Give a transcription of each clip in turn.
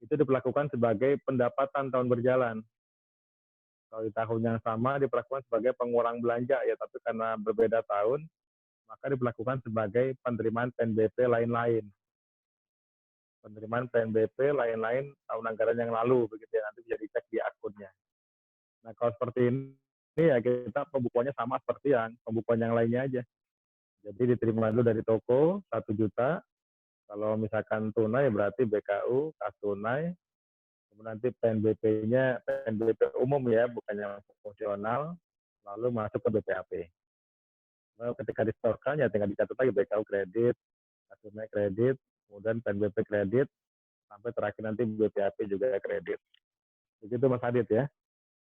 itu diperlakukan sebagai pendapatan tahun berjalan. Kalau di tahun yang sama diperlakukan sebagai pengurang belanja ya, tapi karena berbeda tahun, maka diperlakukan sebagai penerimaan PNBP lain-lain. Penerimaan PNBP lain-lain tahun anggaran yang lalu, begitu ya, nanti bisa dicek di akunnya. Nah, kalau seperti ini ya kita pembukuannya sama seperti yang pembukuan yang lainnya aja. Jadi diterima dulu dari toko 1 juta, kalau misalkan tunai berarti BKU, kas tunai, kemudian nanti PNBP-nya PNBP umum ya, bukan yang fungsional, lalu masuk ke BPAP. Lalu ketika disetorkan ya tinggal dicatat lagi BKU kredit, kas tunai kredit, kemudian PNBP kredit, sampai terakhir nanti BPAP juga kredit. Begitu Mas Adit ya.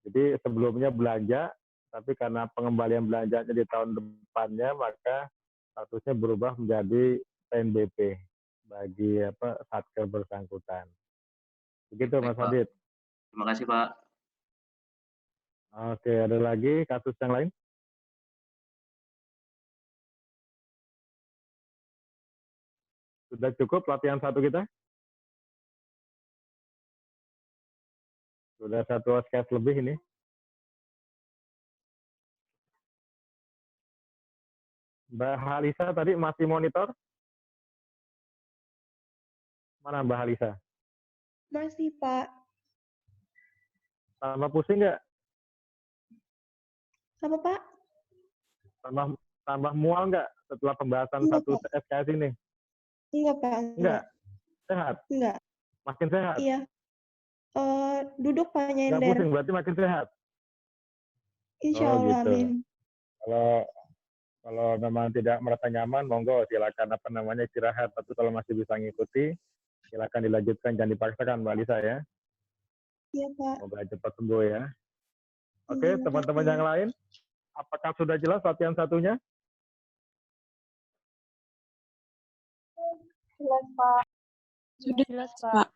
Jadi sebelumnya belanja, tapi karena pengembalian belanjanya di tahun depannya, maka statusnya berubah menjadi PNBP bagi satker bersangkutan. Begitu Baik, Mas Pak. Adit. Terima kasih, Pak. Oke, ada lagi kasus yang lain? Sudah cukup latihan 1 kita? Sudah 1 SKS lebih ini. Mbak Halisa tadi masih monitor? Mana Mbak Halisa? Masih, Pak. Tambah pusing nggak? Apa, Pak? Tambah mual nggak setelah pembahasan Enggak, 1 Pak. SKS ini? Enggak, Pak. Enggak? Sehat? Enggak. Makin sehat? Iya. Duduk, Pak, Nggak nyender. pusing, berarti makin sehat? Insya Oh Allah, gitu. amin. Kalau memang tidak merasa nyaman, monggo silakan istirahat. Tapi kalau masih bisa ngikuti, silakan dilanjutkan, jangan dipaksakan Mbak Lisa ya. Iya, Pak. Semoga cepat sembuh ya. Oke, Iya, teman-teman yang lain, apakah sudah jelas latihan 1-nya? Jelas, Pak. Sudah Jelas, Pak.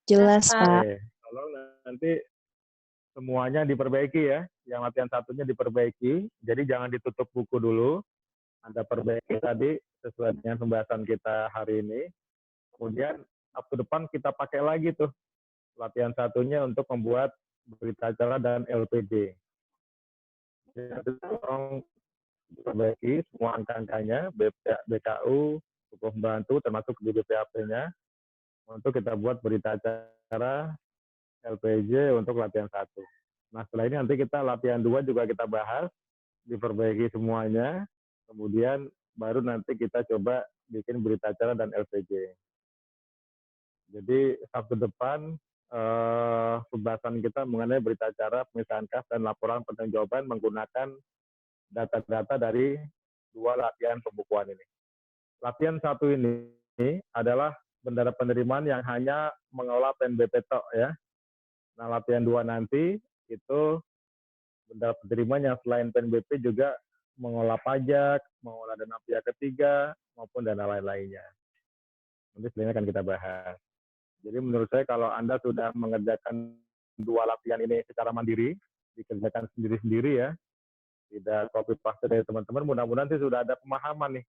Jelas, Pak. Oke, tolong nanti semuanya diperbaiki ya. Yang latihan 1-nya diperbaiki, jadi jangan ditutup buku dulu. Anda perbaiki tadi sesuai dengan pembahasan kita hari ini. Kemudian Sabtu depan kita pakai lagi tuh latihan 1-nya untuk membuat berita acara dan LPG. Jadi tolong diperbaiki semua angka-angkanya, BKU, cukup membantu termasuk di BPAP-nya untuk kita buat berita acara LPG untuk latihan 1. Nah setelah ini nanti kita latihan 2 juga kita bahas, diperbaiki semuanya, kemudian baru nanti kita coba bikin berita acara dan LPG. Jadi Sabtu depan pembahasan kita mengenai berita acara, pemisahan kas, dan laporan pertanggungjawaban menggunakan data-data dari 2 latihan pembukuan ini. Latihan 1 ini adalah bendara penerimaan yang hanya mengelola PNBP tok ya. Nah latihan 2 nanti itu bendara penerimaan yang selain PNBP juga mengolah pajak, mengolah dana pihak ketiga, maupun dana lain-lainnya. Nanti selanjutnya akan kita bahas. Jadi menurut saya kalau Anda sudah mengerjakan 2 latihan ini secara mandiri, dikerjakan sendiri-sendiri ya, tidak copy paste dari teman-teman, mudah-mudahan sih sudah ada pemahaman nih.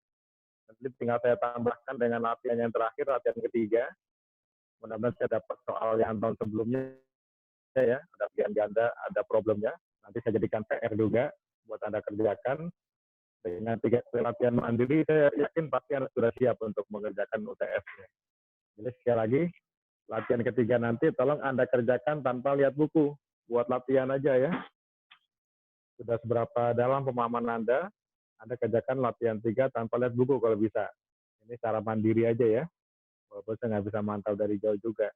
Nanti tinggal saya tambahkan dengan latihan yang terakhir, latihan ketiga. Mudah-mudahan saya dapat soal yang tahun sebelumnya ya, ada pilihan ganda, ada problemnya. Nanti saya jadikan PR juga buat Anda kerjakan. Dengan 3 latihan mandiri, saya yakin pasti Anda sudah siap untuk mengerjakan UTS-nya. Jadi sekali lagi, latihan ketiga nanti tolong Anda kerjakan tanpa lihat buku. Buat latihan aja ya. Sudah seberapa dalam pemahaman Anda kerjakan latihan 3 tanpa lihat buku kalau bisa. Ini cara mandiri aja ya. Walaupun saya nggak bisa mantau dari jauh juga.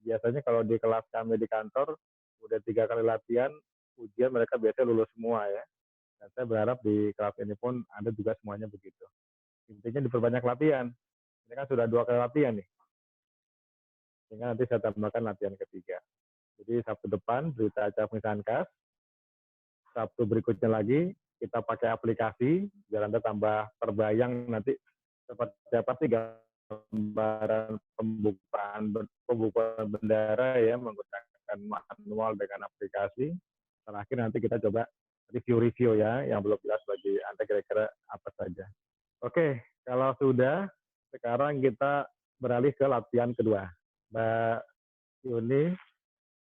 Biasanya kalau di kelas kami di kantor, udah 3 kali latihan, ujian mereka biasanya lulus semua ya. Dan saya berharap di kelas ini pun Anda juga semuanya begitu. Intinya diperbanyak latihan. Ini kan sudah 2 kali latihan nih. Sehingga nanti saya tambahkan latihan ketiga. Jadi Sabtu depan berita acara pemisahan kas. Sabtu berikutnya lagi kita pakai aplikasi biar Anda tambah terbayang nanti seperti apa sih gambaran pembukaan bendara ya menggunakan manual dengan aplikasi. Terakhir nanti kita coba review ya yang belum jelas bagi Anda kira-kira apa saja. Oke, kalau sudah sekarang kita beralih ke latihan kedua. Mbak Yuni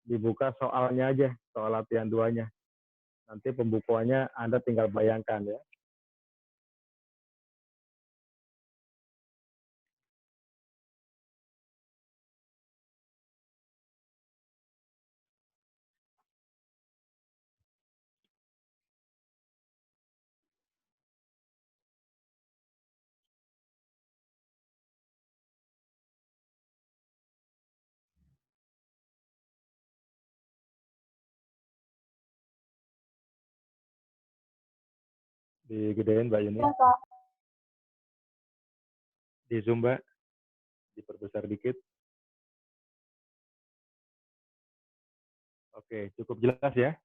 dibuka soalnya aja, soal latihan 2-nya. Nanti pembukuannya Anda tinggal bayangkan ya. Digedein Mbak Yuni. Iya, Pak. Di zoom Mbak, diperbesar dikit. Oke, cukup jelas ya.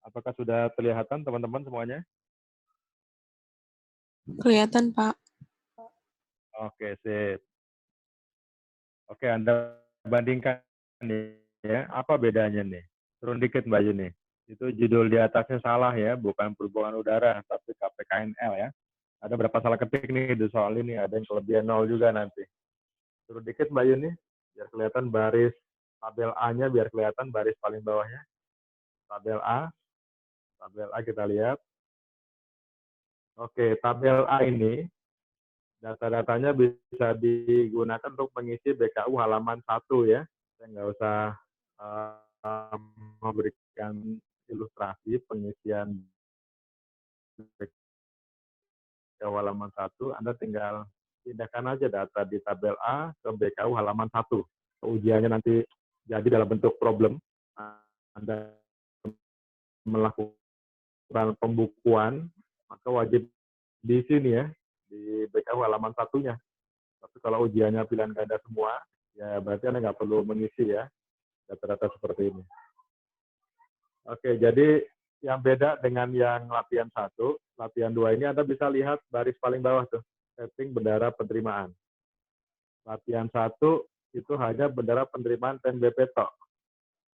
Apakah sudah kelihatan teman-teman semuanya? Kelihatan, Pak. Oke, sip. Oke, Anda bandingkan nih ya. Apa bedanya nih? Turun dikit Mbak Yuni. Itu judul di atasnya salah ya, bukan perhubungan udara, tapi KPKNL ya. Ada berapa salah ketik nih di soal ini, ada yang kelebihan 0 juga nanti. Turun dikit Mbak Yuni, biar kelihatan baris tabel A-nya, biar kelihatan baris paling bawahnya. Tabel A kita lihat. Oke, tabel A ini data-datanya bisa digunakan untuk mengisi BKU halaman 1 ya. Saya nggak usah memberikan ilustrasi pengisian BKU halaman 1. Anda tinggal pindahkan aja data di tabel A ke BKU halaman 1. Ujiannya nanti jadi dalam bentuk problem. Anda melakukan pembukuan, maka wajib di sini ya, di BKU halaman 1-nya. Tapi kalau ujiannya pilihan ganda semua, ya berarti Anda nggak perlu mengisi ya data-data seperti ini. Oke, jadi yang beda dengan yang latihan 1, latihan 2 ini Anda bisa lihat baris paling bawah tuh, setting bendera penerimaan. Latihan 1 itu hanya bendera penerimaan PNBP tok.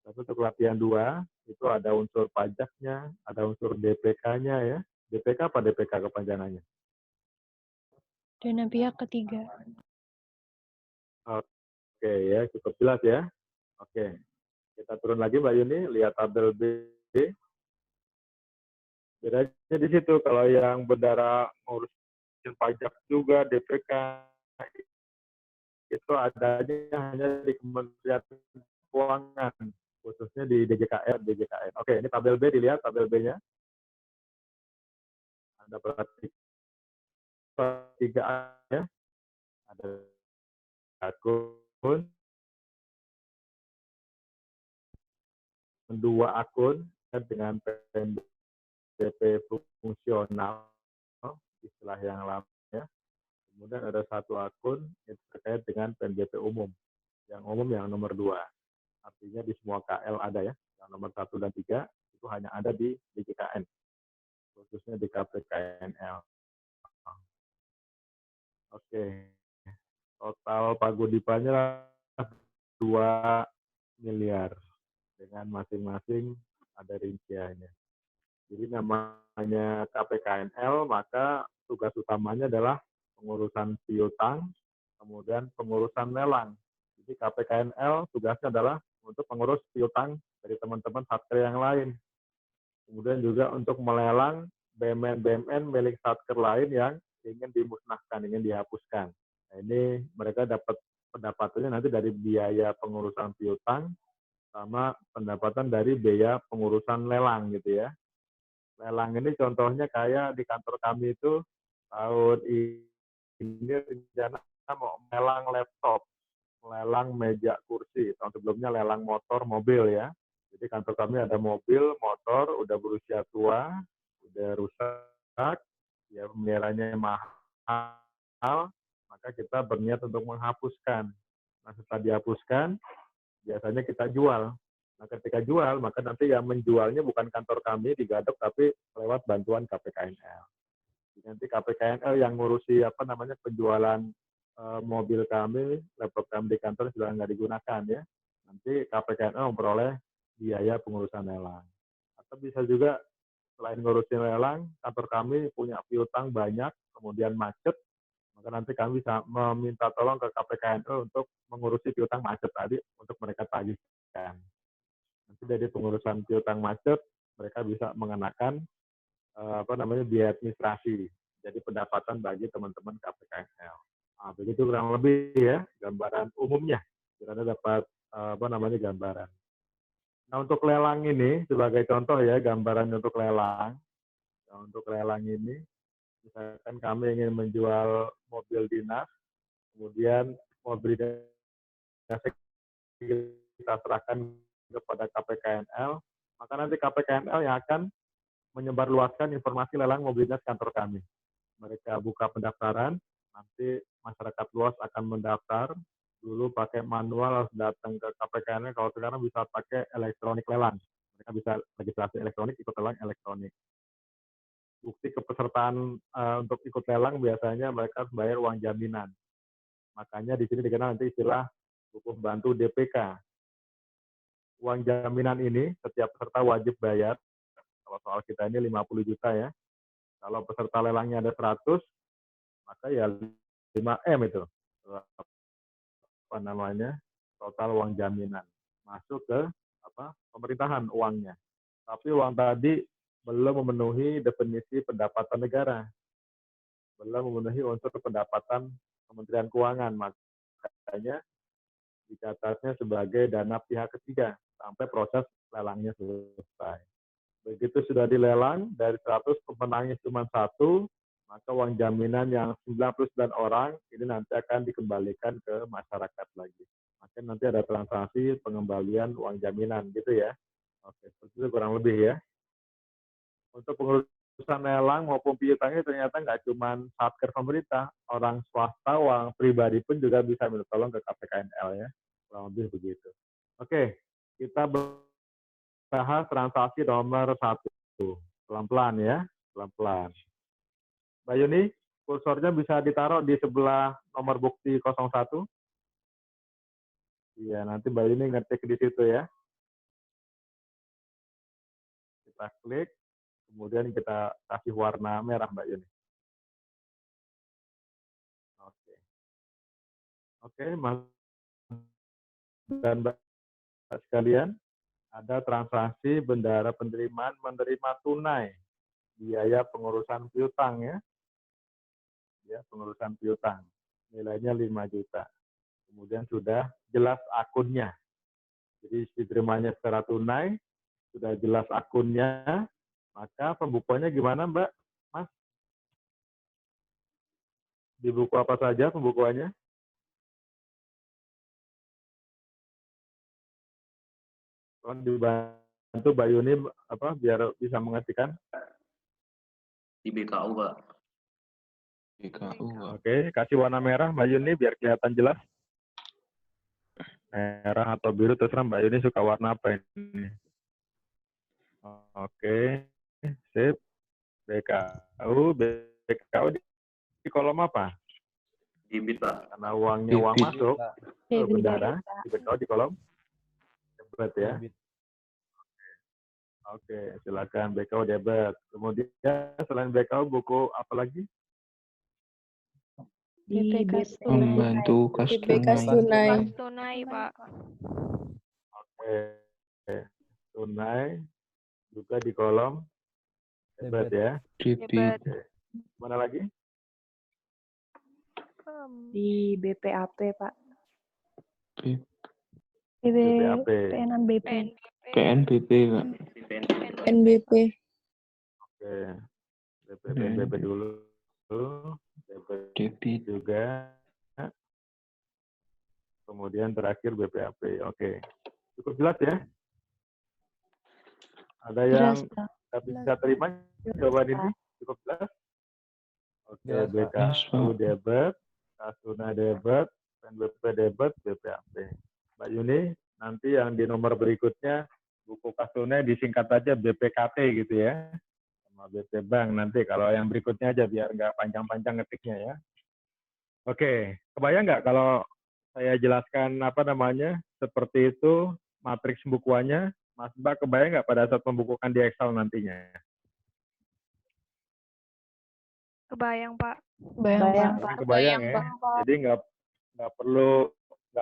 Tapi untuk latihan 2, itu ada unsur pajaknya, ada unsur DPK-nya ya. DPK apa DPK kepanjangannya? Dana pihak ketiga. Oke ya, cukup jelas ya. Oke, kita turun lagi Mbak Yuni, lihat tabel B. Bedanya di situ, kalau yang bendera ngurusin pajak juga, DPK, itu adanya hanya di Kementerian Keuangan, khususnya di DJKN. Oke, ini tabel B, dilihat tabel B-nya. Ada perhatikan 3A ya, ada akun, 2 akun dengan PNBP fungsional, istilah yang lama ya. Kemudian ada 1 akun yang terkait dengan PNBP umum. Yang umum yang nomor 2. Artinya di semua KL ada ya. Yang nomor 1 dan 3 itu hanya ada di DJKN, khususnya di KPKNL. Oke. Total paguyubannya 2 miliar dengan masing-masing ada rinciannya. Jadi namanya KPKNL, maka tugas utamanya adalah pengurusan piutang, kemudian pengurusan lelang. Jadi KPKNL tugasnya adalah untuk mengurus piutang dari teman-teman satker yang lain. Kemudian juga untuk melelang BMN-BMN milik satker lain yang ingin dimusnahkan, ingin dihapuskan. Nah, ini mereka dapat pendapatannya nanti dari biaya pengurusan piutang sama pendapatan dari biaya pengurusan lelang gitu ya. Lelang ini contohnya kayak di kantor kami itu tahun ini rencana mau melelang laptop, melelang meja kursi. Tahun sebelumnya lelang motor, mobil ya. Jadi kantor kami ada mobil, motor, udah berusia tua, udah rusak, ya pemeliharaannya mahal, maka kita berniat untuk menghapuskan. Nah setelah dihapuskan, biasanya kita jual. Nah, ketika jual, maka nanti yang menjualnya bukan kantor kami di Gadok, tapi lewat bantuan KPKNL. Nanti KPKNL yang ngurusi penjualan mobil kami, laptop kami di kantor sudah nggak digunakan ya. Nanti KPKNL memperoleh biaya pengurusan lelang. Atau bisa juga selain ngurusin lelang, kantor kami punya piutang banyak, kemudian macet, maka nanti kami bisa meminta tolong ke KPKNL untuk mengurusi piutang macet tadi untuk mereka tagihkan. Nanti dari pengurusan piutang macet, mereka bisa mengenakan biaya administrasi. Jadi pendapatan bagi teman-teman KPKNL. Nah, begitu kurang lebih ya gambaran umumnya. Kita dapat gambaran. Nah, untuk lelang ini sebagai contoh ya, gambaran untuk lelang. Nah, untuk lelang ini, misalkan kami ingin menjual mobil dinas, kemudian mobil dinas kita serahkan kepada KPKNL, maka nanti KPKNL yang akan menyebarluaskan informasi lelang mobil dinas kantor kami. Mereka buka pendaftaran, nanti masyarakat luas akan mendaftar, dulu pakai manual harus datang ke KPKNL, kalau sekarang bisa pakai elektronik lelang. Mereka bisa registrasi elektronik, ikut lelang elektronik. Bukti kepesertaan untuk ikut lelang biasanya mereka harus bayar uang jaminan. Makanya di sini dikenal nanti istilah buku bantu DPK. Uang jaminan ini setiap peserta wajib bayar. Kalau soal kita ini 50 juta ya. Kalau peserta lelangnya ada 100, maka ya 5M itu. Total uang jaminan. Masuk ke pemerintahan uangnya. Tapi uang tadi belum memenuhi definisi pendapatan negara. Belum memenuhi unsur pendapatan Kementerian Keuangan. Makanya dicatatnya sebagai dana pihak ketiga sampai proses lelangnya selesai. Begitu sudah dilelang, dari 100 pemenangnya cuma 1, maka uang jaminan yang 99 orang ini nanti akan dikembalikan ke masyarakat lagi. Maka nanti ada transaksi pengembalian uang jaminan gitu ya. Oke, seperti itu kurang lebih ya. Untuk pengurusan lelang maupun piutangnya ternyata nggak cuma satker pemerintah, orang swasta, orang pribadi pun juga bisa minta tolong ke KPKNL ya. Kurang lebih begitu. Oke, kita bahas transaksi nomor 1. Pelan-pelan ya, pelan-pelan. Mbak Yuni, kursornya bisa ditaruh di sebelah nomor bukti 01. Iya, nanti Mbak Yuni ngetik di situ ya. Kita klik, kemudian kita kasih warna merah Mbak Yuni. Oke, Mas dan Mbak sekalian, ada transaksi bendahara penerimaan menerima tunai biaya pengurusan piutang ya. Ya, pengurusan piutang. Nilainya 5 juta. Kemudian sudah jelas akunnya. Jadi diterimanya secara tunai, sudah jelas akunnya, maka pembukuannya gimana Mbak? Mas? Di buku apa saja pembukuannya? Tolong dibantu Mbak Yuni biar bisa mengertikan. Di BKU, Pak. BKU. Oke, kasih warna merah Mbak Yuni biar kelihatan jelas. Merah atau biru terserah Mbak Yuni suka warna apa ini. Oke, sip. BKU di kolom apa? Debit, Pak. Karena uangnya uang Debit, masuk ke bendahara, di BKU di kolom debit ya. Oke, silakan BKU debit. Kemudian selain BKU buku apa lagi? Di Membantu kas BPK tunai. tunai. Pak. Oke, tunai juga di kolom debit ya. Debit. Mana lagi? Di BPAP, Pak. BPAP. PNBP. PNBP, Pak. NBP. Oke, BPAP dulu. Debit. Juga. Kemudian terakhir BPAP. Oke. Cukup jelas ya? Ada yang bisa terima jawaban ini? Cukup jelas? Oke, BKU debit, kas tunai debit, PNBP debit, BPAP. Mbak Yuni, nanti yang di nomor berikutnya, buku kas tunai disingkat aja BPKT gitu ya. Sama BP Bank nanti kalau yang berikutnya aja biar nggak panjang-panjang ngetiknya ya. Oke, kebayang nggak kalau saya jelaskan seperti itu matriks pembukuannya, Mas Mbak kebayang nggak pada saat pembukukan di Excel nantinya? Kebayang, Pak. Kebayang ya. Jadi nggak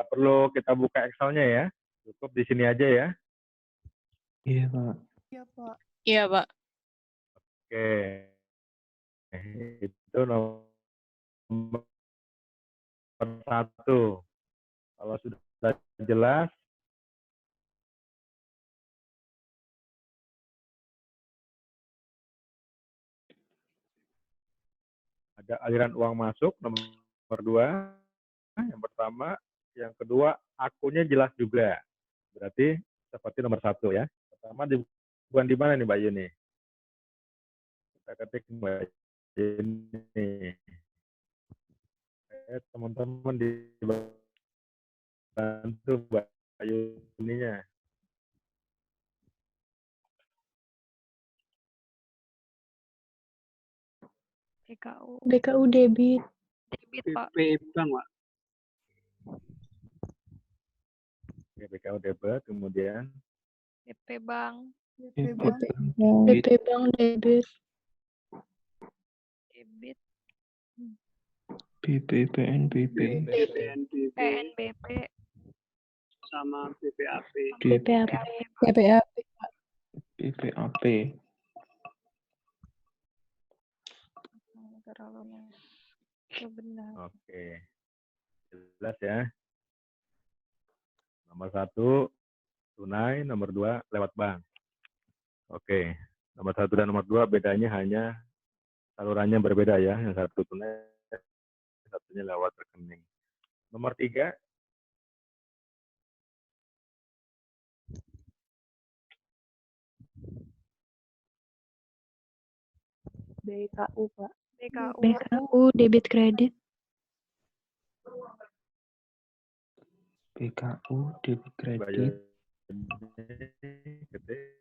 perlu kita buka Excelnya ya. Cukup di sini aja ya. Iya, Pak. Iya, Pak. Iya, Pak. Oke. Itu nomor satu. Kalau sudah jelas, ada aliran uang masuk nomor 2. Yang pertama, yang kedua akunnya jelas juga. Berarti seperti nomor 1 ya. Pertama bukan di mana nih Mbak Yuni? Kita ketik Mbak Yuni. Teman-teman dibantu Mbak Yuninya. BKU. BKU debit. Debit, Pak. Bank, Pak. Oke, BKU debit, kemudian BP Bank. BP BP Bank. BP Bank debit. Debit. BP PNBP. PNBP PNBP. sama BPAP. BPAP. BPAP. BPAP. Terlalu benar. oke. Jelas ya. Nomor 1 tunai, nomor 2 lewat bank. Oke. Nomor 1 dan nomor 2 bedanya hanya salurannya berbeda ya. Yang satu tunai, satunya lewat rekening. Nomor 3, BKU, Pak. BKU. BKU debit kredit. BKU debit bayar kredit. ketik.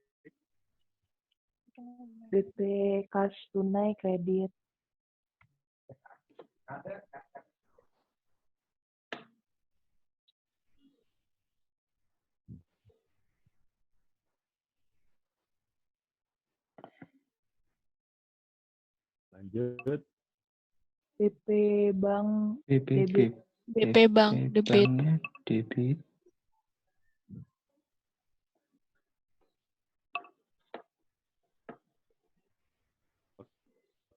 BP kas tunai kredit. Lanjut. BP Bank BP debit. BP Bank debit. banknya debit.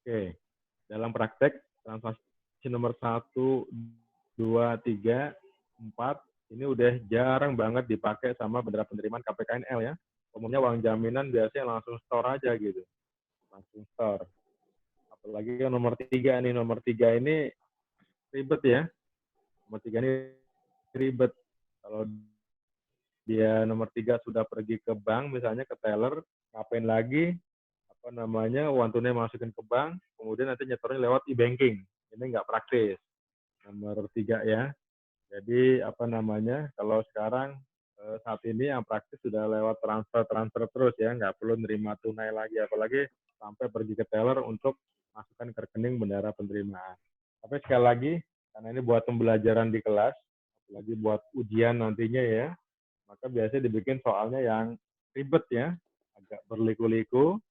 Oke. Dalam praktek transaksi nomor 1, 2, 3, 4 ini udah jarang banget dipakai sama bendera penerimaan KPKNL ya. Umumnya uang jaminan biasanya langsung store aja gitu. Langsung store. Apalagi yang nomor 3 nih. Nomor 3 ini ribet ya. Nomor 3 ini ribet. Kalau dia nomor 3 sudah pergi ke bank, misalnya ke teller, ngapain lagi? Uang tunai masukin ke bank, kemudian nanti nyetornya lewat e-banking. Ini nggak praktis. Nomor 3 ya. Jadi kalau sekarang saat ini yang praktis sudah lewat transfer terus ya, nggak perlu nerima tunai lagi, apalagi sampai pergi ke teller untuk masukkan ke rekening bendera penerimaan. Tapi sekali lagi, karena ini buat pembelajaran di kelas, apalagi buat ujian nantinya ya, maka biasanya dibikin soalnya yang ribet ya, agak berliku-liku,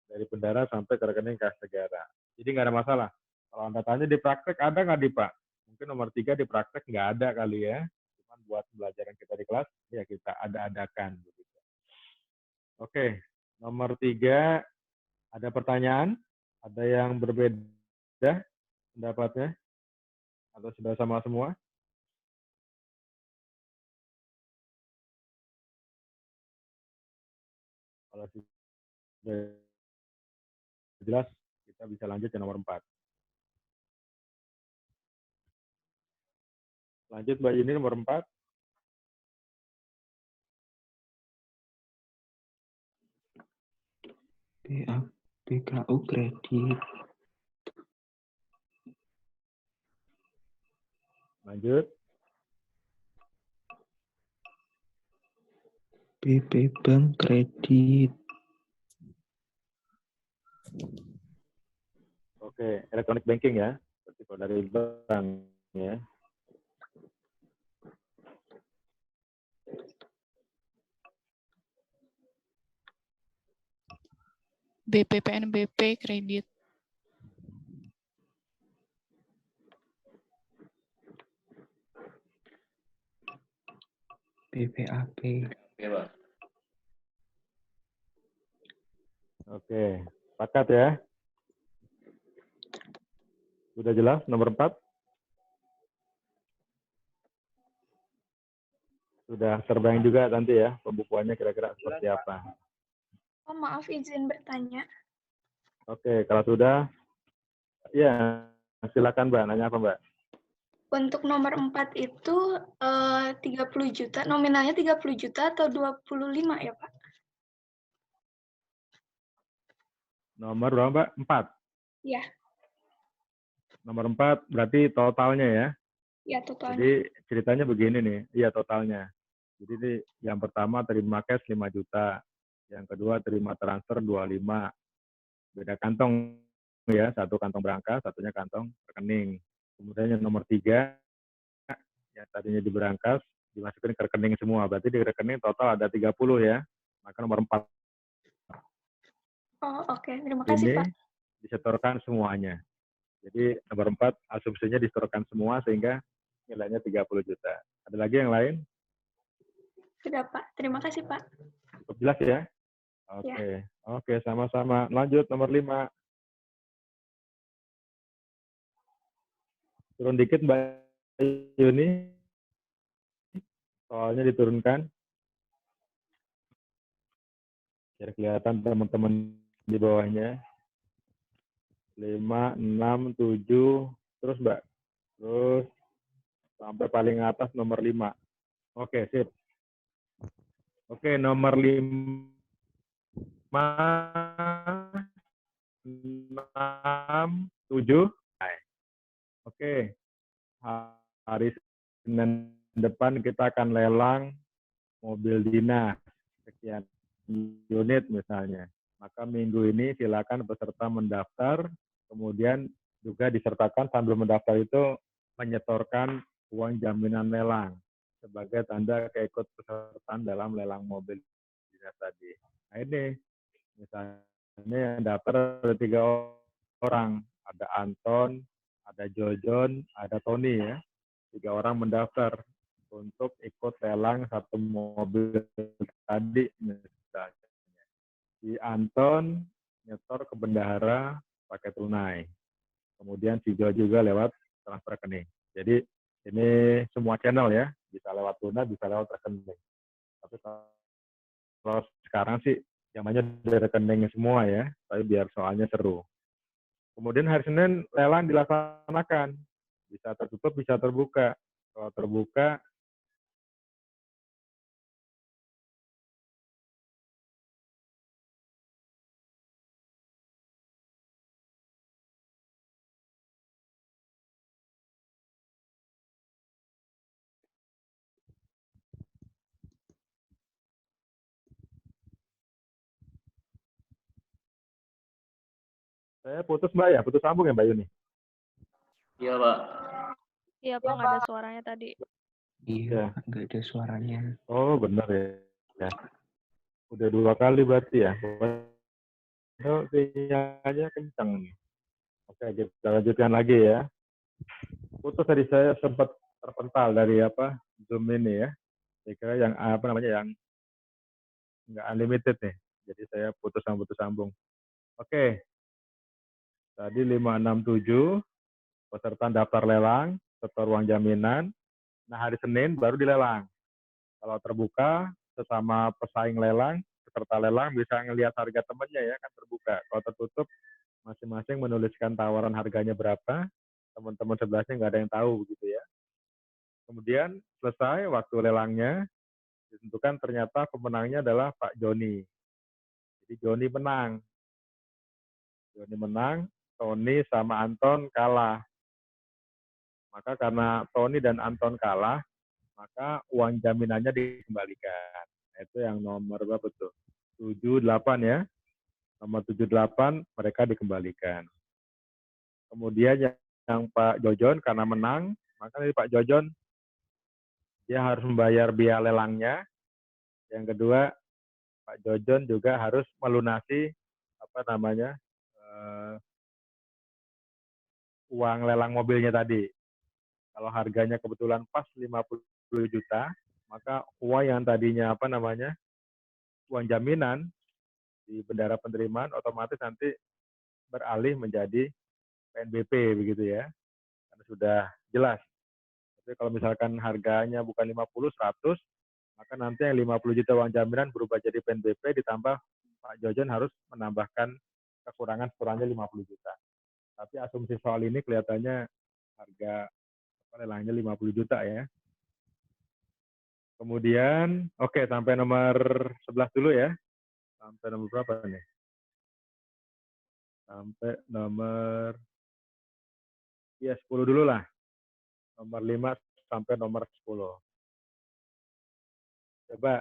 dari bendara sampai ke rekening kas negara. Jadi nggak ada masalah. Kalau Anda tanya di praktek ada nggak di Pak? Mungkin nomor 3 di praktek nggak ada kali ya. Cuman buat pelajaran kita di kelas, ya kita ada-adakan. Oke, nomor 3 ada pertanyaan? Ada yang berbeda pendapatnya? Atau sudah sama semua? Kalau sudah jelas, kita bisa lanjut ke nomor 4. Lanjut Mbak Yuni nomor 4. BKU kredit. Lanjut. BP Bank kredit. Oke, electronic banking ya. Seperti kalau dari bank ya. BP PNBP kredit. BPAP. Oke, Pak. Oke, sepakat ya. Sudah jelas nomor 4? Sudah terbayang juga nanti ya pembukuannya kira-kira seperti apa. Oh, maaf izin bertanya. Oke, kalau sudah, ya silakan Mbak, nanya apa Mbak? Untuk nomor 4 itu 30 juta, nominalnya 30 juta atau 25 ya, Pak? Nomor berapa Mbak? 4. Iya, Nomor 4 berarti totalnya ya. ya totalnya. Jadi ceritanya begini nih, iya totalnya. Jadi ini yang pertama terima cash 5 juta, yang kedua terima transfer 25. Beda kantong ya, satu kantong berangkas, satunya kantong rekening. Kemudian yang nomor 3, yang tadinya di berangkas, dimasukin ke rekening semua. Berarti di rekening total ada 30 ya. Maka nomor 4 Oh, oke. Terima kasih, ini Pak. disetorkan semuanya. Jadi nomor 4 asumsinya disetorkan semua sehingga nilainya 30 juta. Ada lagi yang lain? Sudah, Pak. Terima kasih, Pak. Cukup jelas ya? Oke. Oke, sama-sama. Lanjut nomor 5. Turun dikit Mbak Yuni. Soalnya diturunkan. Biar kelihatan teman-teman di bawahnya. 5, 6, 7. Terus Mbak. Terus sampai paling atas nomor 5. Oke, sip. Oke, nomor 5, 6, 7. Oke, hari Senin depan kita akan lelang mobil dinas sekian unit misalnya. Maka minggu ini silakan peserta mendaftar, kemudian juga disertakan sambil mendaftar itu menyetorkan uang jaminan lelang sebagai tanda keikutsertaan dalam lelang mobil dinas tadi. Nah ini misalnya yang daftar ada 3 orang, ada Anton, ada Jojon, ada Tony ya. 3 orang mendaftar untuk ikut lelang satu mobil tadi misalnya. Si Anton nyetor ke bendahara pakai tunai. Kemudian si Jo juga lewat transfer rekening. Jadi ini semua channel ya, bisa lewat tunai, bisa lewat rekening. Tapi kalau sekarang sih namanya dari rekening semua ya, tapi biar soalnya seru. Kemudian hari Senin lelang dilaksanakan. Bisa tertutup, bisa terbuka. Kalau terbuka, saya putus Mbak ya, putus sambung ya Mbak Yuni. Iya, Pak. Iya, Pak, nggak ada suaranya tadi. Iya, nggak ada suaranya. Oh benar ya. Udah 2 kali berarti ya. Oh, sinyalnya kencang nih. Oke, kita lanjutkan lagi ya. Putus tadi saya sempat terpental dari Zoom ini ya. Saya kira yang yang nggak unlimited nih. Jadi saya putus sambung. Oke, tadi 5, 6, 7 peserta daftar lelang, setor uang jaminan. Nah hari Senin baru dilelang. Kalau terbuka sesama pesaing lelang, peserta lelang bisa ngelihat harga temannya ya kan terbuka. Kalau tertutup masing-masing menuliskan tawaran harganya berapa, teman-teman sebelahnya nggak ada yang tahu begitu ya. Kemudian selesai waktu lelangnya, ditentukan ternyata pemenangnya adalah Pak Joni. Jadi Joni menang. Tony sama Anton kalah. Maka karena Tony dan Anton kalah, maka uang jaminannya dikembalikan. Itu yang nomor berapa tuh? 78 ya. Nomor 78 mereka dikembalikan. Kemudian yang Pak Jojon karena menang, maka dari Pak Jojon dia harus membayar biaya lelangnya. Yang kedua, Pak Jojon juga harus melunasi uang lelang mobilnya tadi. Kalau harganya kebetulan pas 50 juta, maka uang yang tadinya apa namanya uang jaminan di bendara penerimaan otomatis nanti beralih menjadi PNBP begitu ya. Karena sudah jelas. Tapi kalau misalkan harganya bukan 50, 100, maka nanti yang 50 juta uang jaminan berubah jadi PNBP ditambah Pak Jojon harus menambahkan kekurangan sekurangnya 50 juta. Tapi asumsi soal ini kelihatannya harga lelangnya 50 juta ya. Kemudian, oke, sampai nomor 11 dulu ya. Sampai nomor berapa nih? Sampai nomor 10 dulu lah. Nomor 5 sampai nomor 10. Coba,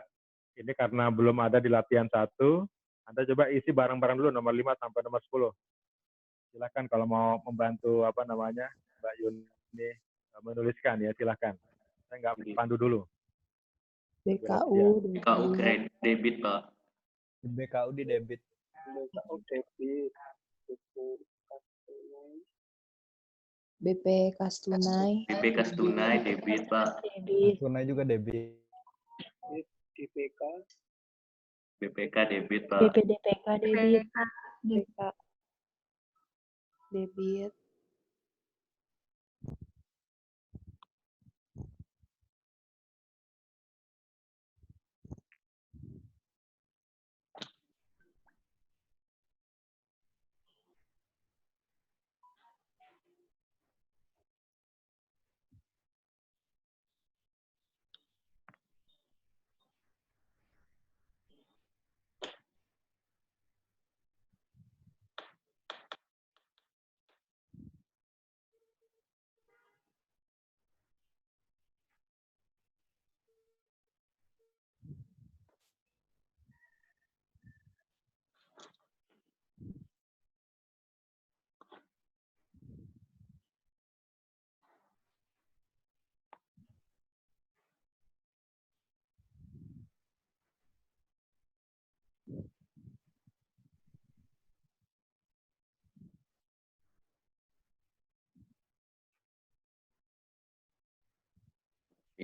ini karena belum ada di latihan 1, Anda coba isi bareng-bareng dulu nomor 5 sampai nomor 10. Silakan kalau mau membantu apa namanya Mbak Yuni menuliskan ya, silakan. Saya nggak pandu dulu. BKU, BKU debit, Pak. BKU di debit. BKU debit, BP kas tunai, BP kas tunai debit, Pak. kredit, Tunai juga debit. DPK, BPK debit, Pak. BPDPK debit, BPK. BK debit,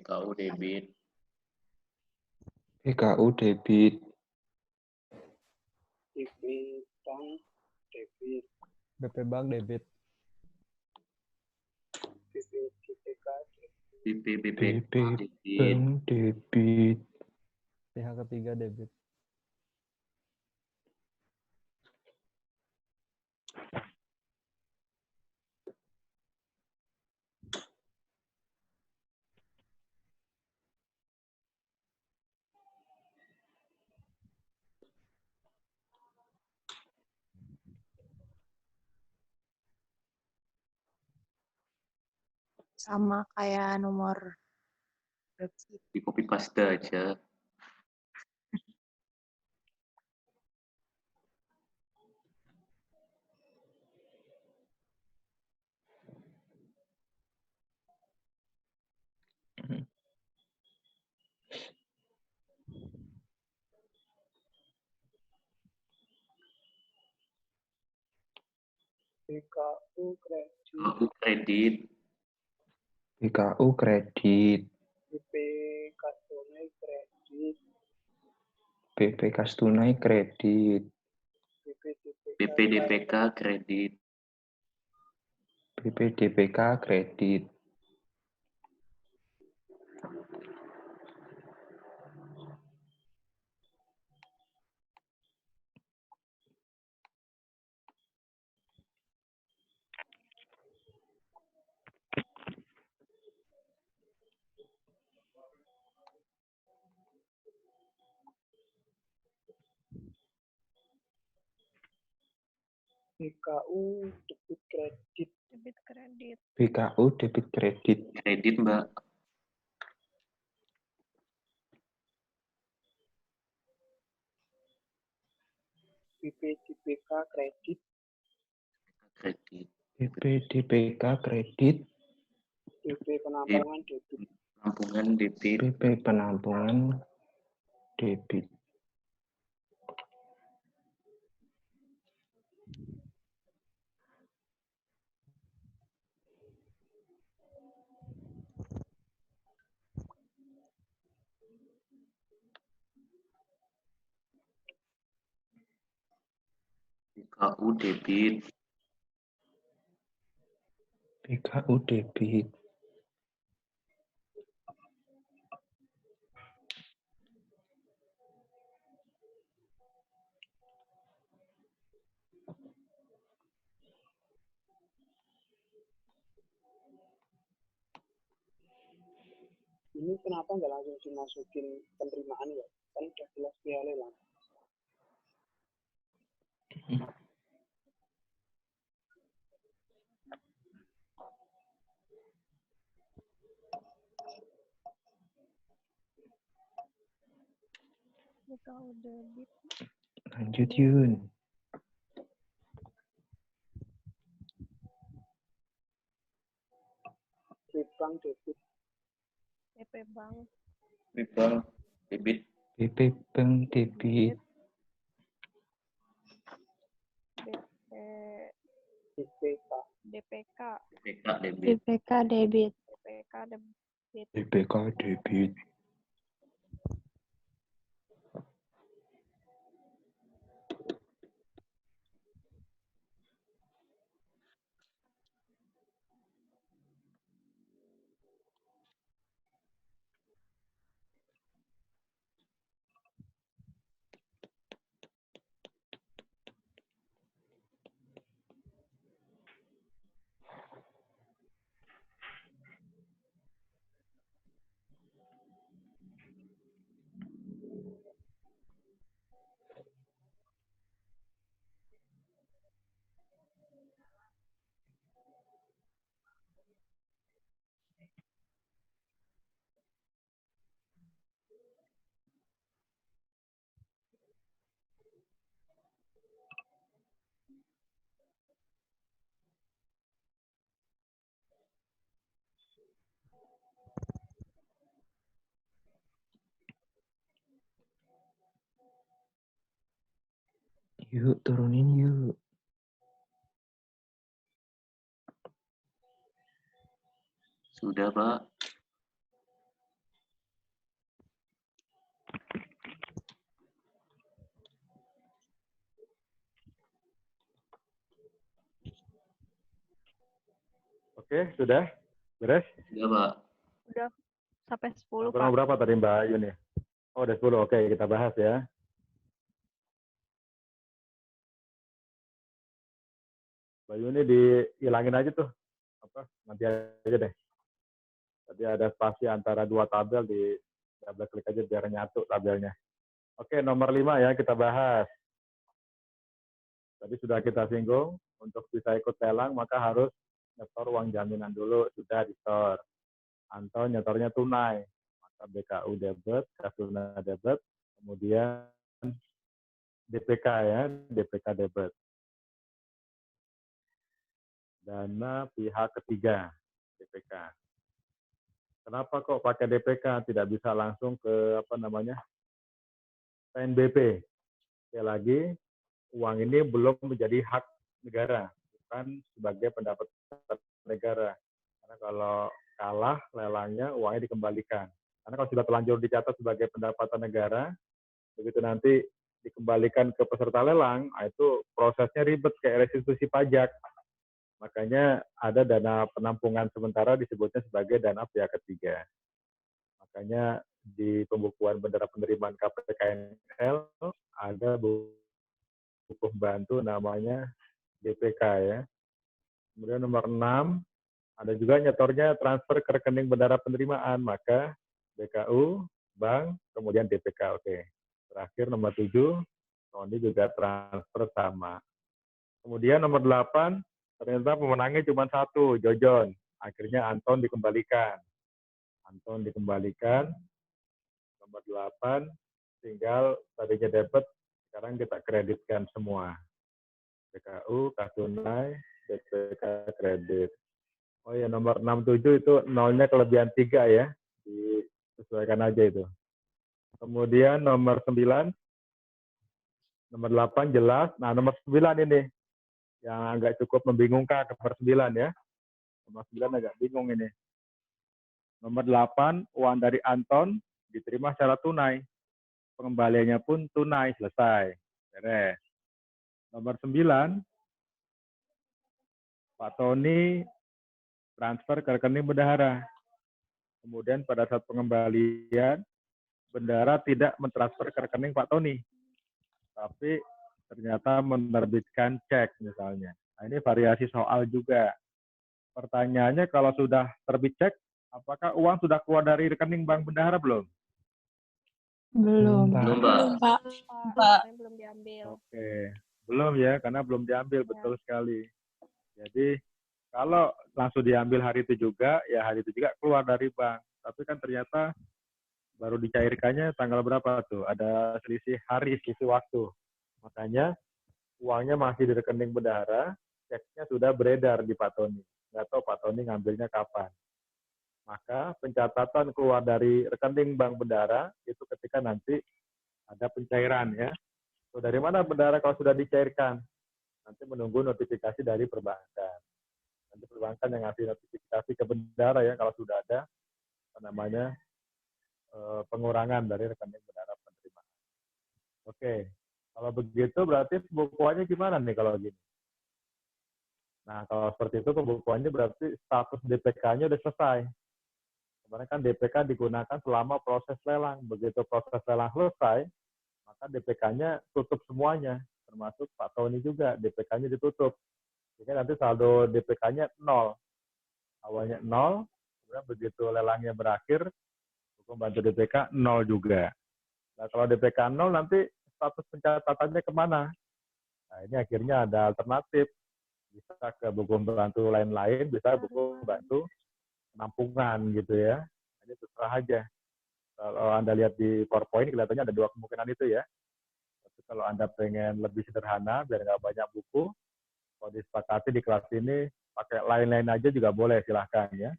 BKU debit. BKU debit. DP Bank debit, BP Bank debit. DP DPK BP BP debit. Bank debit. Pihak ketiga debit. sama kayak nomor berapa sih? Di copy paste aja. BKU kredit, BKU kredit. BKU kredit. DP kas tunai kredit, BP kas tunai kredit. DP DPK BP DPK kredit. BP DPK kredit. BKU debit kredit, Debit kredit. BKU debit kredit. Kredit, Mbak. DP DPK kredit, Kredit. BP DPK kredit. DP penampungan debit, Penampungan debit. BP penampungan debit. BKU debit. BKU debit. Ini kenapa nggak langsung dimasukin penerimaan ya? Kan udah jelas biaya lelang. BKU debit. Lanjut Yun. Bank debit. PP Bank. BPAL debit. BP Bank debit. BP BPK. DPK. BPK debit. BPK debit. DPK debit. BPK debit. Yuk, turunin yuk. Sudah, Pak. Oke, sudah? Beres? Sudah, Pak. Udah sampai 10, Kurang Pak. berapa tadi Mbak Yuni? Oh, udah 10. Oke, kita bahas ya. Mbak Yuni dihilangin aja tuh. Nanti aja deh. Tadi ada spasi antara dua tabel, di double klik aja biar nyatu tabelnya. Oke, nomor 5 ya kita bahas. Tadi sudah kita singgung, untuk bisa ikut lelang maka harus nyetor uang jaminan dulu, sudah di-store. Atau nyetornya tunai, maka BKU debit, kas tunai debit, kemudian DPK ya, DPK debit. Dana pihak ketiga, DPK. Kenapa kok pakai DPK, tidak bisa langsung ke PNBP? Sekali lagi, uang ini belum menjadi hak negara, bukan sebagai pendapatan negara. Karena kalau kalah lelangnya, uangnya dikembalikan. Karena kalau sudah terlanjur dicatat sebagai pendapatan negara, begitu nanti dikembalikan ke peserta lelang, itu prosesnya ribet kayak restitusi pajak. Makanya ada dana penampungan sementara disebutnya sebagai dana pihak ketiga. Makanya di pembukuan bendera penerimaan KPKNL ada buku pembantu namanya DPK ya. Kemudian nomor 6, ada juga nyetornya transfer ke rekening bendera penerimaan, maka BKU, bank, kemudian DPK. Oke. Terakhir nomor 7, Tony juga transfer sama. Kemudian nomor 8, ternyata pemenangnya cuma satu, Jojon. Akhirnya Anton dikembalikan. Anton dikembalikan. Nomor 8, tinggal tadinya dapat, sekarang kita kreditkan semua. BKU, kas tunai, DPK kredit. Oh ya, nomor 67 itu nolnya kelebihan 3 ya. Disesuaikan aja itu. Kemudian nomor 9, nomor 8 jelas. Nah, nomor 9 ini yang agak cukup membingungkan, nomor 9 ya. Nomor 9 agak bingung ini. Nomor 8, uang dari Anton diterima secara tunai. Pengembaliannya pun tunai, selesai. Beres. Nomor 9, Pak Tony transfer ke rekening bendahara. Kemudian pada saat pengembalian, bendahara tidak mentransfer ke rekening Pak Tony, tapi ternyata menerbitkan cek misalnya. Nah, ini variasi soal juga. Pertanyaannya, kalau sudah terbit cek, apakah uang sudah keluar dari rekening bank bendahara belum? Belum. Belum, Pak. Pak. Soalnya belum diambil. Oke, belum ya, karena belum diambil, betul sekali. Jadi kalau langsung diambil hari itu juga, ya hari itu juga keluar dari bank. Tapi kan ternyata baru dicairkannya tanggal berapa tuh? Ada selisih hari, selisih waktu. Makanya uangnya masih di rekening bendahara, ceknya sudah beredar di Pak Tony. Nggak tahu Pak Tony ngambilnya kapan. Maka pencatatan keluar dari rekening bank bendahara itu ketika nanti ada pencairan ya. So, dari mana bendahara kalau sudah dicairkan? Nanti menunggu notifikasi dari perbankan. Nanti perbankan yang ngasih notifikasi ke bendahara ya kalau sudah ada pengurangan dari rekening bendahara penerimaan. Oke, kalau begitu berarti pembukuannya gimana nih kalau gini? Nah, kalau seperti itu pembukuannya berarti status DPK-nya udah selesai. Kemarin kan DPK digunakan selama proses lelang. Begitu proses lelang selesai, maka DPK-nya tutup semuanya, termasuk Pak Tony juga, DPK-nya ditutup. Jadi nanti saldo DPK-nya 0. Awalnya 0, kemudian begitu lelangnya berakhir, hukum bantu DPK 0 juga. Nah, kalau DPK 0 nanti status pencatatannya kemana? Nah, ini akhirnya ada alternatif. Bisa ke buku bantu lain-lain, bisa buku bantu penampungan gitu ya. Ini terserah aja. Kalau Anda lihat di PowerPoint, kelihatannya ada 2 kemungkinan itu ya. Tapi kalau Anda pengen lebih sederhana, biar nggak banyak buku, kalau disepakati di kelas ini, pakai lain-lain aja juga boleh, silahkan ya.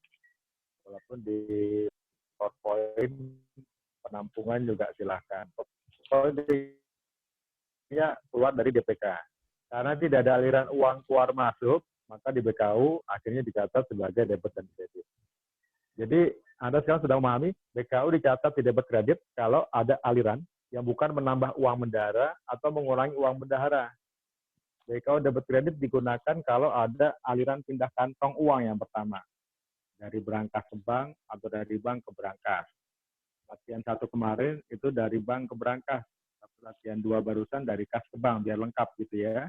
Walaupun di PowerPoint penampungan juga silahkan. Pokoknya keluar dari DPK. Karena tidak ada aliran uang keluar masuk, maka di BKU akhirnya dicatat sebagai debit dan kredit. Jadi Anda sekarang sudah memahami, BKU dicatat di debit kredit kalau ada aliran yang bukan menambah uang bendahara atau mengurangi uang bendahara. BKU debit kredit digunakan kalau ada aliran pindah kantong uang yang pertama. Dari berangkas ke bank atau dari bank ke berangkas. Latihan 1 kemarin itu dari bank ke berangkas. Latihan 2 barusan dari kas ke bank, biar lengkap gitu ya.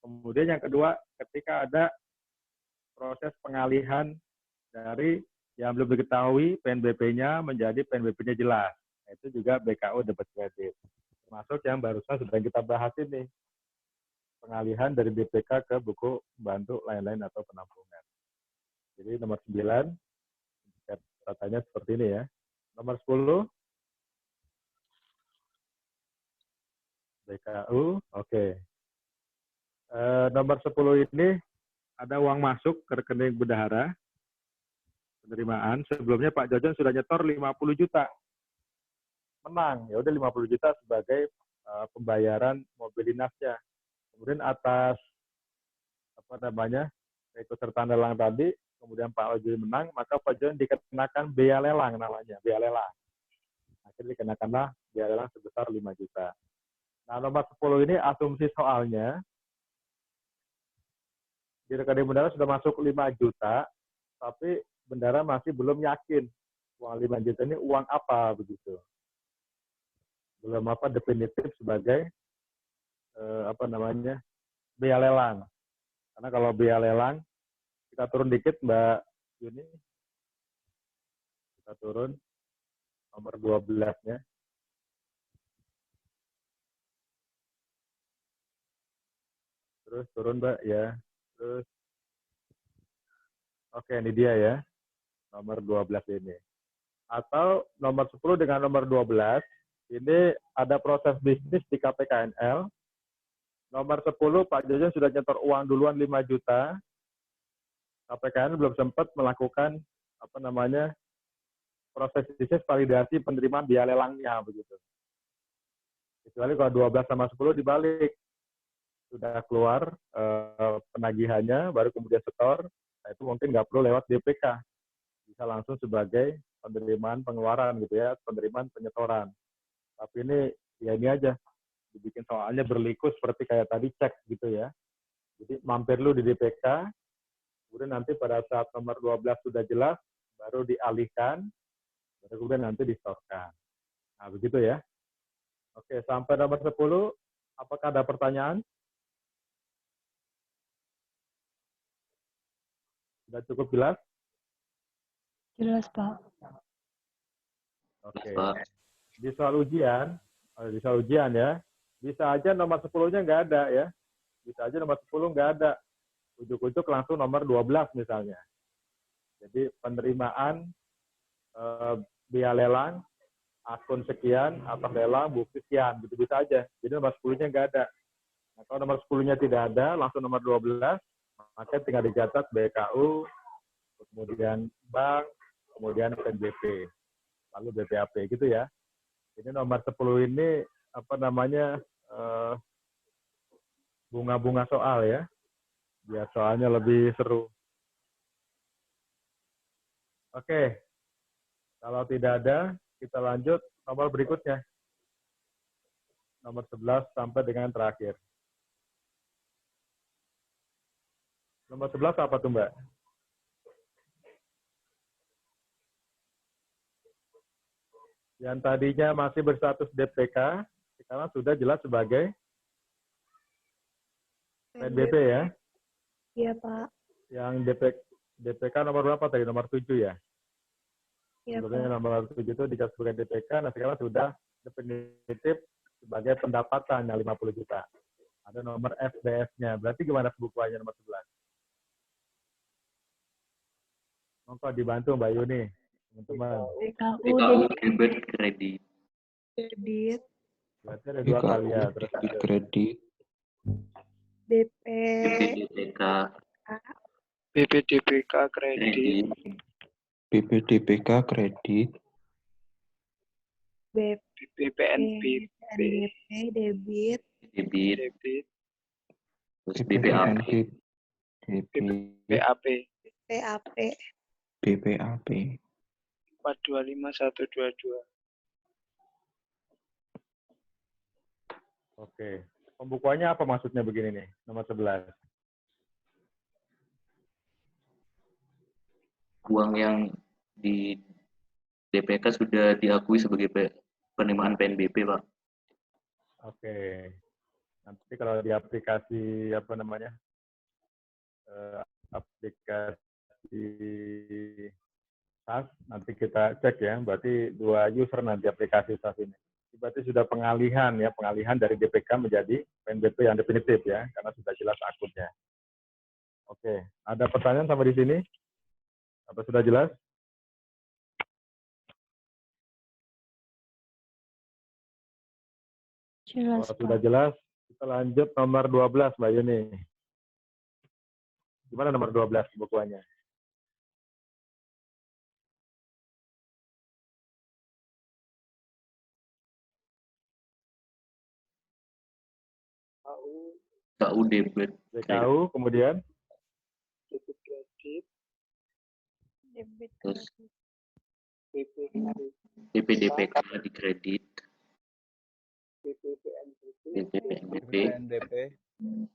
Kemudian yang kedua, ketika ada proses pengalihan dari yang belum diketahui PNBP-nya menjadi PNBP-nya jelas. Nah, itu juga BKU debit kredit. Termasuk yang barusan sudah kita bahas ini. Pengalihan dari DPK ke buku bantu lain-lain atau penampungan. Jadi nomor 9, katanya seperti ini ya. Nomor 10, BKU, oke. Nomor 10 ini ada uang masuk ke rekening bendahara, penerimaan. Sebelumnya Pak Jojon sudah nyetor 50 juta. Menang, ya udah 50 juta sebagai pembayaran mobil dinasnya. Kemudian atas keikutsertaan lelang tadi, kemudian Pak Ojo menang, maka Pak Jojon dikenakan bea lelang namanya, bea lelang. Akhirnya dikenakanlah bea lelang sebesar 5 juta. Nah, nomor 10 ini asumsi soalnya, di rekening bendahara sudah masuk 5 juta, tapi bendahara masih belum yakin uang 5 juta ini uang apa begitu. Belum definitif sebagai bea lelang. Karena kalau bea lelang, kita turun dikit Mbak Yuni, kita turun nomor 12-nya. Terus turun Mbak ya. Terus oke, ini dia ya. Nomor 12 ini. Atau nomor 10 dengan nomor 12, ini ada proses bisnis di KPKNL. Nomor 10, Pak Jojon sudah nyetor uang duluan 5 juta. KPKNL belum sempat melakukan proses bisnis validasi penerimaan biaya lelangnya begitu. Kecuali kalau 12 sama 10 dibalik. Sudah keluar penagihannya, baru kemudian setor, nah itu mungkin nggak perlu lewat DPK. Bisa langsung sebagai penerimaan pengeluaran gitu ya, penerimaan penyetoran. Tapi ini ya ini aja, dibikin soalnya berliku seperti kayak tadi cek gitu ya. Jadi mampir dulu di DPK, kemudian nanti pada saat nomor 12 sudah jelas, baru dialihkan, baru kemudian nanti disetorkan. Nah, begitu ya. Oke, sampai nomor 10, apakah ada pertanyaan? Sudah cukup jelas? Jelas, Pak. Oke. Pak. Di soal ujian ya, bisa aja nomor 10-nya nggak ada ya. Bisa aja nomor 10 nggak ada. Ujuk-ujuk langsung nomor 12 misalnya. Jadi penerimaan biaya lelang, akun sekian, atas lelang, bukti sekian, gitu bisa aja. Jadi nomor 10-nya nggak ada. Nah, kalau nomor 10-nya tidak ada, langsung nomor 12, maka tinggal dicatat BKU, kemudian bank, kemudian PNBP, lalu BPAP gitu ya. Ini nomor 10 ini apa namanya bunga-bunga soal ya, biar soalnya lebih seru. Oke, kalau tidak ada, kita lanjut nomor berikutnya. Nomor 11 sampai dengan terakhir. Nomor 11 apa tuh, Mbak? Yang tadinya masih berstatus DPK, sekarang sudah jelas sebagai PNBP ya. Iya, Pak. Yang DPK nomor berapa tadi? Nomor 7 ya? Iya, Sebelumnya Pak. nomor 7 itu dikasih sebagai DPK, nah sekarang sudah definitif sebagai pendapatan yang 50 juta. Ada nomor FBS-nya. Berarti gimana pembukuannya nomor 11? Monggo dibantu Mbak Yuni, teman-teman. BKU debit kredit. Debit, Berarti ada dua kali ya. Terus debit ada kredit, BP, BPDPK BPDPK kredit, kredit. BPDPK kredit, BP, BPNBP NBP, debit, Debit. debit, Terus BPAP. BAP PAP, BPAP, 425122. Oke. Pembukuannya apa maksudnya begini nih? Nomor 11. Uang yang di DPK sudah diakui sebagai penerimaan PNBP, Pak. Oke. Nanti kalau di aplikasi apa namanya? Aplikasi SAS nanti kita cek ya. Berarti 2 user nanti aplikasi SAS ini. Berarti sudah pengalihan ya, pengalihan dari DPK menjadi PNBP yang definitif ya, karena sudah jelas akunnya. Oke, ada pertanyaan sampai di sini? Apa sudah jelas? Jelas, Kalau sudah Pak. jelas, kita lanjut nomor 12, Mbak Yuni. Gimana nomor 12 bukuannya? BKU debit BKU, kemudian Debit kredit, debit, Terus BPDPK, BPDPK di kredit. BPPNBP, BPNBP.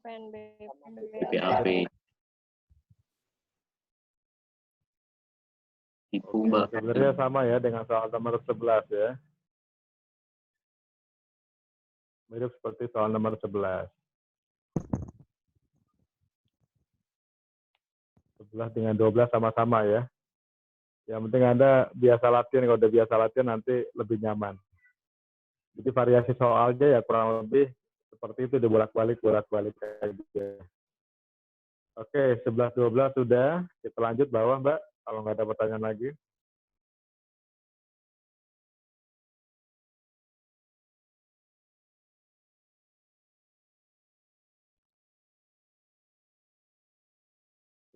PNBP, PNBP, BPAP. Itu, Mbak. sebenarnya sama ya dengan soal nomor 11 ya. Mirip seperti soal nomor 11. 11 dengan 12 sama-sama ya. Yang penting Anda biasa latihan, kalau udah biasa latihan nanti lebih nyaman. Jadi variasi soalnya ya kurang lebih seperti itu, dibolak-balik aja. Oke, 11-12 sudah. Kita lanjut bawah, Mbak, kalau nggak ada pertanyaan lagi.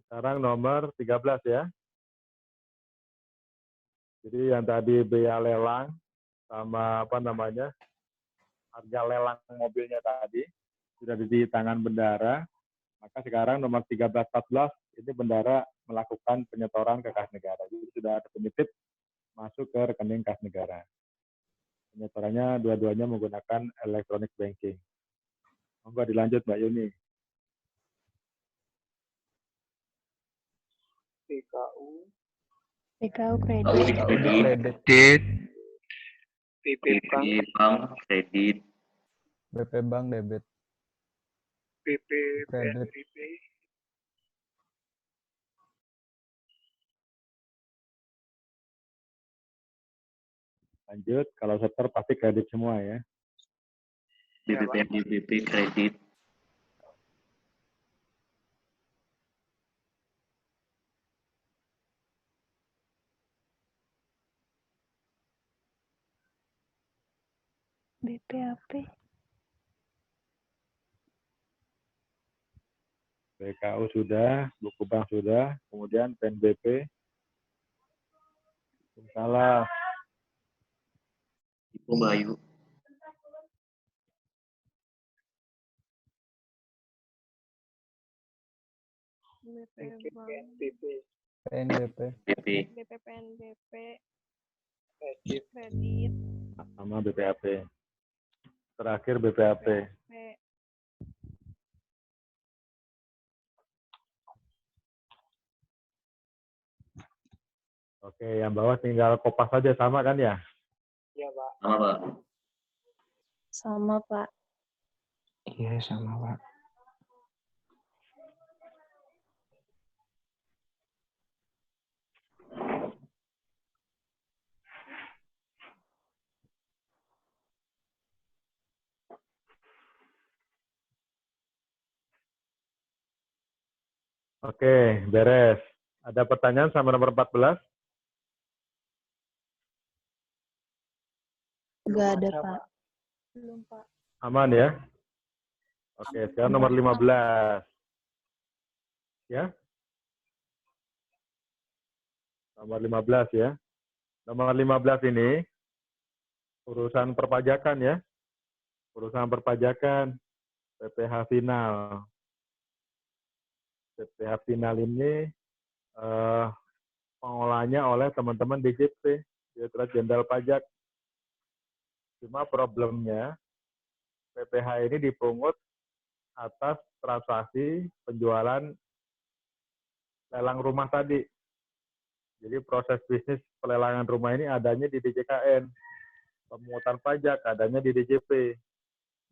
Sekarang nomor 13 ya. Jadi yang tadi biaya lelang sama apa namanya, harga lelang mobilnya tadi sudah di tangan bendara. Maka sekarang nomor 13-14 ini bendara melakukan penyetoran ke kas negara. Jadi sudah definitif masuk ke rekening kas negara. Penyetornya dua-duanya menggunakan electronic banking. Monggo dilanjut Mbak Yuni. PKU, PKU kredit. Kredit, PP PP Bank, Bank, kredit, BP Bank debit. PP Kredit. PNBP, Lanjut, kalau setor pasti kredit semua ya. BPP, DBP, kredit, BPAP. PKU sudah, buku bank sudah, kemudian PNBP. Salah. Ibu Mbak Ayu, BP Bank, PNBP, PNBP. BP, BP PNBP, kredit, kredit, Sama BPAP. Terakhir BPAP. P, Oke, yang bawah tinggal kopas saja sama kan ya? ya Pak. sama Pak. sama Pak. Iya, sama Pak. Oke, beres. Ada pertanyaan sama nomor 14? Enggak ada Pak. Belum Pak. Aman ya? Oke, sekarang nomor 15. Ya? Nomor 15 ya. Nomor 15 ini urusan perpajakan ya. Urusan perpajakan PPh final. PPh final ini pengolahnya oleh teman-teman DJP, Direktorat Jenderal Pajak. Cuma problemnya PPh ini dipungut atas transaksi penjualan lelang rumah tadi. Jadi proses bisnis pelelangan rumah ini adanya di DJKN. Pemungutan pajak adanya di DJP.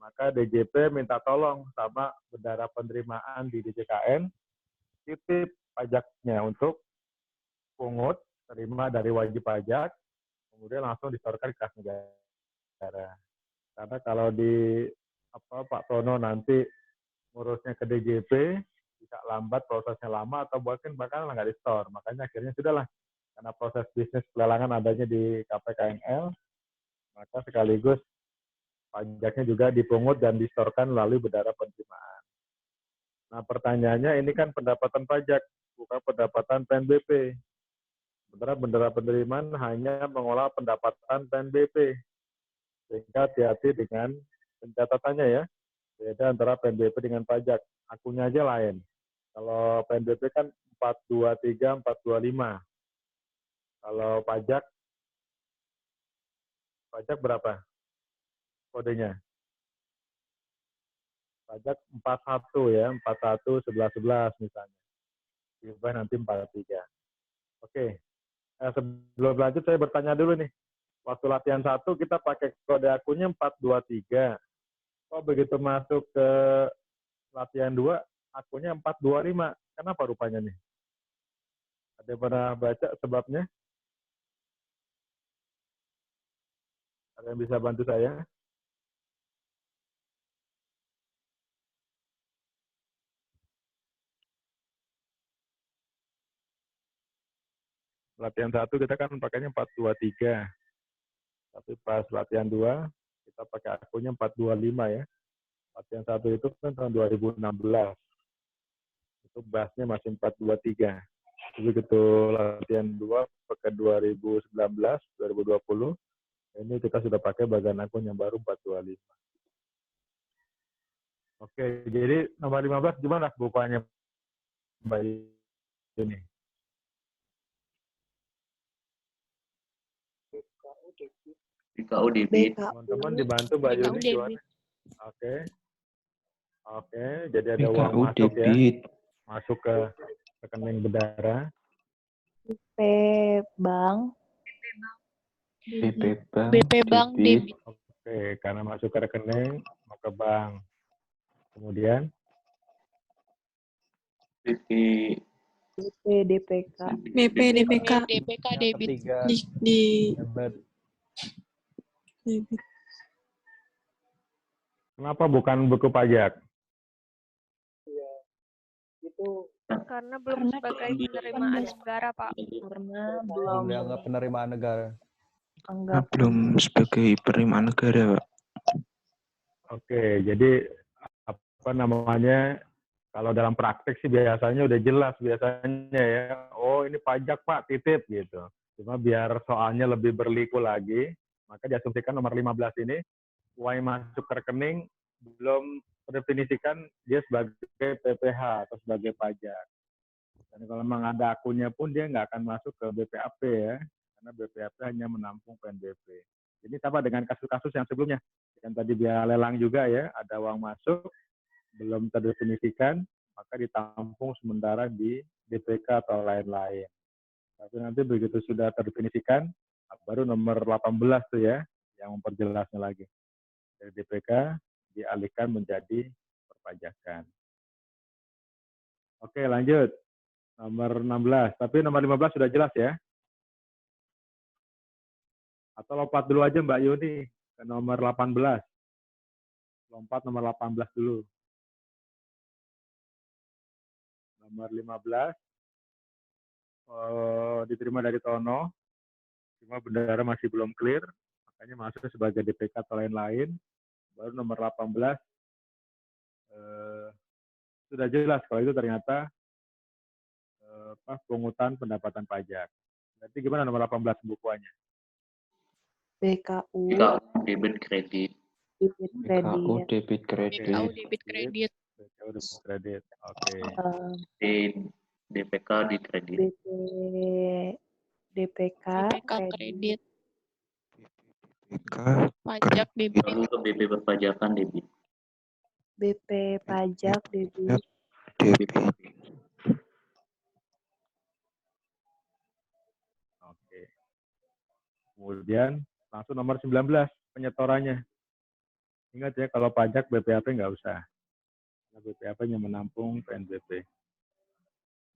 Maka DJP minta tolong sama bendara penerimaan di DJKN, titip pajaknya untuk pungut, terima dari wajib pajak, kemudian langsung disetorkan ke kas negara. Karena kalau di Pak Tono nanti ngurusnya ke DJP, bisa lambat, prosesnya lama, atau bahkan nggak di-store. Makanya akhirnya sudahlah, karena proses bisnis pelelangan adanya di KPKNL, maka sekaligus pajaknya juga dipungut dan distorkan melalui bendara penerimaan. Nah, pertanyaannya ini kan pendapatan pajak, bukan pendapatan PNBP. Sementara bendara penerimaan hanya mengolah pendapatan PNBP. Sehingga hati-hati dengan pencatatannya ya. Beda antara PNBP dengan pajak. Akunnya aja lain. Kalau PNBP kan 423, 425. Kalau pajak berapa kodenya? Pajak 41 ya, 41 11 11 misalnya. Tiba nanti 43. Oke. Sebelum lanjut saya bertanya dulu nih. Waktu latihan 1 kita pakai kode akunnya 423. Kok begitu masuk ke latihan 2 akunnya 425. Kenapa rupanya nih? Ada yang pernah baca sebabnya? Ada yang bisa bantu saya? Latihan 1 kita kan pakainya 423. Tapi pas latihan 2 kita pakai akunnya 425 ya. Latihan 1 itu kan tahun 2016. Itu bahasnya masih 423. Begitu latihan 2 pakai 2019, 2020, ini kita sudah pakai bagian akun yang baru 425. Oke, jadi nomor 15 gimana bukanya Mbak ini? PKU debit, BKU debit. Teman-teman dibantu Mbak BKU Yuni gimana? debit. Oke. Oke, jadi ada uang BKU masuk ya. debit. Masuk ke rekening bendara. BP Bank. BP Bank BP Bank debit. debit. Oke, karena masuk ke rekening, mau ke bank. Kemudian, BP BP DPK. BP DPK DPK Yang debit. ketiga, di debit. debit. kenapa bukan buku pajak? Iya. Itu Karena belum sebagai penerimaan negara, Pak. karena Belum dianggap penerimaan negara. Nah, belum sebagai penerimaan negara, Pak. Oke, jadi apa namanya? Kalau dalam praktek sih biasanya udah jelas biasanya ya. Oh ini pajak Pak, titip gitu. Cuma biar soalnya lebih berliku lagi, maka diasumsikan nomor 15 ini uang yang masuk ke rekening belum terdefinisikan dia sebagai PPh atau sebagai pajak. Dan kalau memang ada akunnya pun dia nggak akan masuk ke BPAP ya, karena BPAP hanya menampung PNBP. Ini sama dengan kasus-kasus yang sebelumnya. Yang tadi dia lelang juga ya, ada uang masuk, belum terdefinisikan, maka ditampung sementara di DPK atau lain-lain. Tapi nanti begitu sudah terdefinisikan, baru nomor 18 tuh ya, yang memperjelasnya lagi. Dari DPK dialihkan menjadi perpajakan. Oke, lanjut. Nomor 16. Tapi nomor 15 sudah jelas ya. Atau lompat dulu aja Mbak Yuni ke nomor 18. Lompat nomor 18 dulu. Nomor 15 diterima dari Tono. Cuma bendara masih belum clear, makanya masuk sebagai DPK atau lain-lain. Baru nomor 18 sudah jelas kalau itu ternyata pungutan pendapatan pajak. Berarti gimana nomor 18 pembukuannya? BKU debit kredit. debit BKU kredit. debit kredit. BKU debit kredit. BKU debit kredit. Oke. DPK di kredit. BP DPK DPK kredit. kredit. BK Pajak debit. Lalu ke BP perpajakan debit. BP pajak debit. debit. Oke. Kemudian langsung nomor 19 penyetorannya. Ingat ya kalau pajak BPAP nggak usah. Karena BPAP hanya menampung PNBP.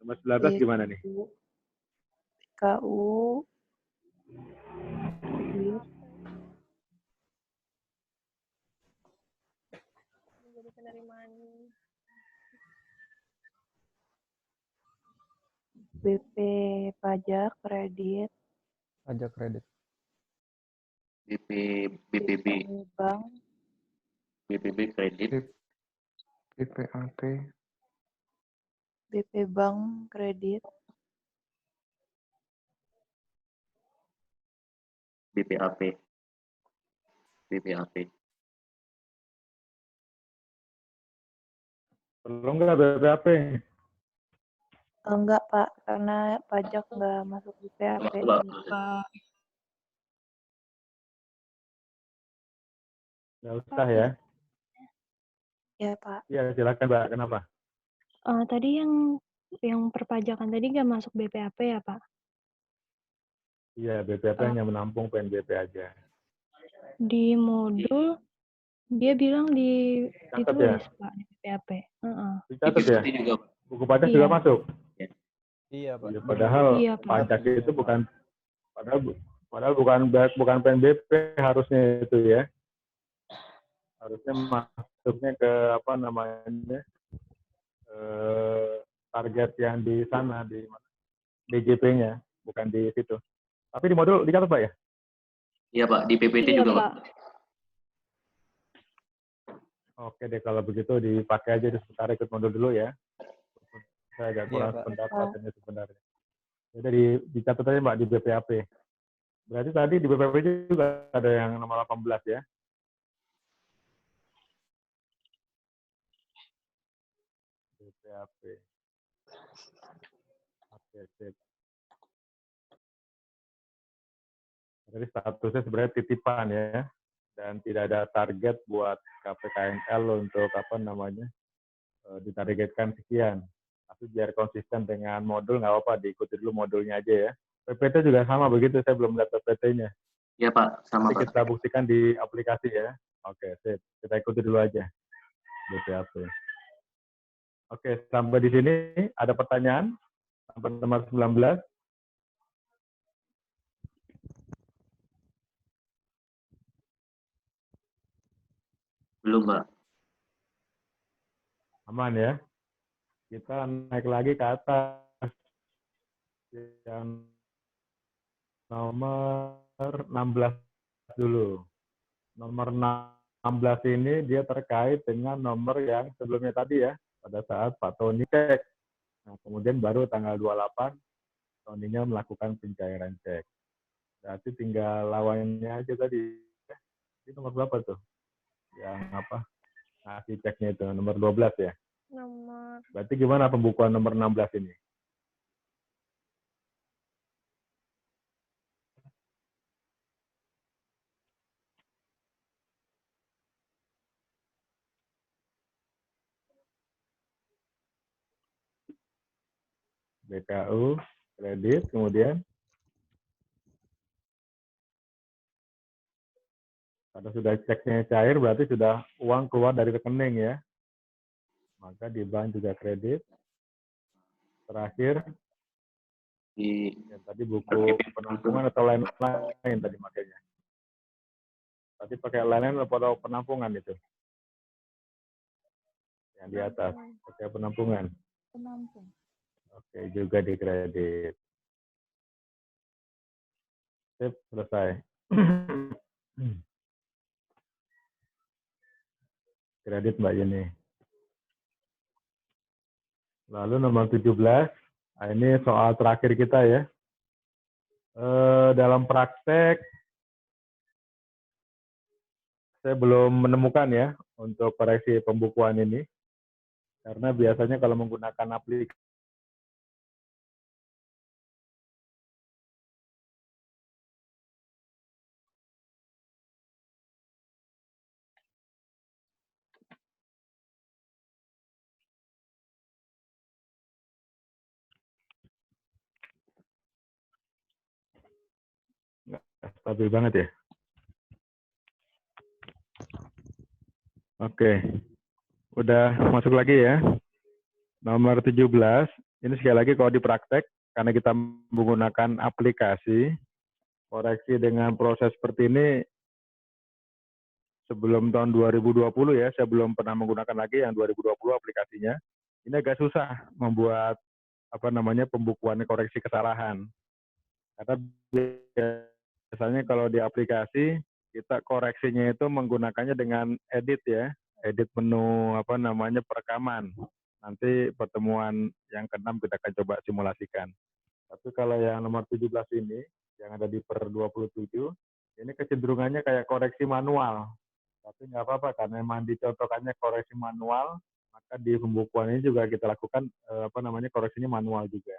Nomor 19 gimana nih? BKU menjadi penerimaan BP pajak kredit. Pajak kredit. BPB Bank BPB kredit. BPAP. BP Bank kredit. BPAP. BPAP. Perlu nggak BPAP? Enggak Pak, karena pajak nggak masuk BPAP. Nggak usah ya? Ya Pak. Iya silakan Mbak. Kenapa? Tadi yang perpajakan tadi nggak masuk BPAP ya Pak? Iya BPAP hanya menampung PNBP aja. Di modul dia bilang Catat ditulis ya? Pak di BPAP. Dicatat ya? Juga. Buku pajak Iya. juga masuk. Iya, Pak. Ya, padahal Iya, Pak. pajak itu bukan padahal bukan PNBP harusnya itu ya. Harusnya masuknya ke apa namanya? Target yang di sana di DJP-nya, bukan di situ. Tapi di modul dicatat Pak ya? Iya Pak, di PPT Iya, juga Pak. Pak. Oke deh kalau begitu dipakai aja sebentar ikut modul dulu ya. Saya agak kurang Pak. pendapat ini sebenarnya. Jadi dicatat aja Mbak di BPAP. Berarti tadi di BPAP juga ada yang nomor 18 ya. BPAP. Oke, sip. Jadi statusnya sebenarnya titipan ya, dan tidak ada target buat KPKNL untuk apa namanya ditargetkan sekian. Tapi biar konsisten dengan modul nggak apa-apa, diikuti dulu modulnya aja ya. PPT juga sama begitu, saya belum lihat PPT-nya. Iya Pak, sama Nanti Pak. kita buktikan di aplikasi ya. Oke, sip. Kita ikuti dulu aja BPAP. Oke, sampai di sini ada pertanyaan sampai nomor 19. Belum Pak. Aman ya. Kita naik lagi ke atas. Yang nomor 16 dulu. Nomor 16 ini dia terkait dengan nomor yang sebelumnya tadi ya, pada saat Pak Tony cek. Nah, kemudian baru tanggal 28, Tony-nya melakukan pencairan cek. Berarti tinggal lawannya aja tadi. Ini nomor berapa tuh? Yang apa? Ngasih ceknya itu, nomor 12 ya? Nomor Berarti gimana pembukuan nomor 16 ini? BKU, kredit, kemudian kalau sudah ceknya cair berarti sudah uang keluar dari rekening ya. Maka di bank juga kredit. Terakhir, Di ya, tadi buku penampungan atau lain-lain tadi makanya. Tadi pakai lain-lain atau penampungan itu? Yang di atas, pakai penampungan. Penampung. Oke, juga di kredit. Sip, selesai. Kredit Mbak Yuni. Lalu nomor 17, nah ini soal terakhir kita ya. Dalam praktek, saya belum menemukan ya untuk koreksi pembukuan ini. Karena biasanya kalau menggunakan aplikasi, nggak stabil banget ya. Oke, udah masuk lagi ya. Nomor 17, ini sekali lagi kalau di praktek, karena kita menggunakan aplikasi, koreksi dengan proses seperti ini sebelum tahun 2020 ya, saya belum pernah menggunakan lagi yang 2020 aplikasinya. Ini agak susah membuat apa namanya pembukuan koreksi kesalahan. Karena biasanya kalau di aplikasi kita koreksinya itu menggunakannya dengan edit ya, edit menu apa namanya perekaman. Nanti pertemuan yang ke-6 kita akan coba simulasikan. Tapi kalau yang nomor 17 ini, yang ada di per 27, ini kecenderungannya kayak koreksi manual. Tapi nggak apa-apa, karena memang dicontohkannya koreksi manual, maka di pembukuan ini juga kita lakukan apa namanya koreksinya manual juga.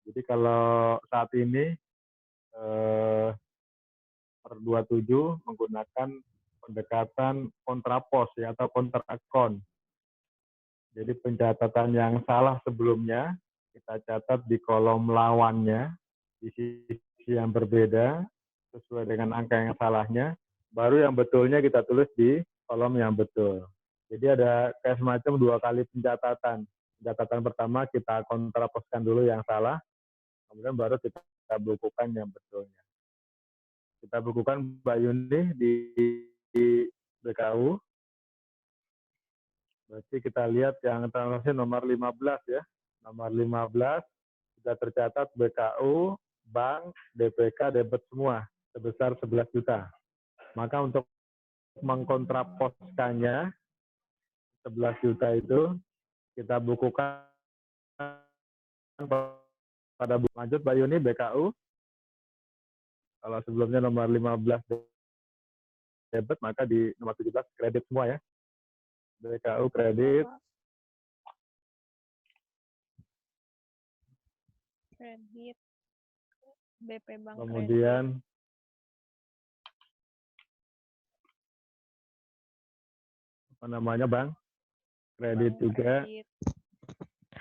Jadi kalau saat ini per 27 menggunakan pendekatan kontrapos ya, atau counter account. Jadi pencatatan yang salah sebelumnya kita catat di kolom lawannya di sisi yang berbeda sesuai dengan angka yang salahnya, baru yang betulnya kita tulis di kolom yang betul. Jadi ada kayak semacam 2 kali pencatatan. Pencatatan pertama kita kontraposkan dulu yang salah, kemudian baru kita bukukan yang betulnya. Kita bukukan Mbak Yuni di BKU. Berarti kita lihat yang transaksi nomor 15 ya. Nomor 15 sudah tercatat BKU, bank, DPK, debit semua sebesar 11 juta. Maka untuk mengkontraposkannya 11 juta itu kita bukukan pada buku lanjut Mbak Yuni BKU. Kalau sebelumnya nomor 15 debit, maka di nomor 17 kredit semua ya. BKU kredit. kredit, BP Bank Kemudian apa namanya Bang? Kredit juga. Kredit.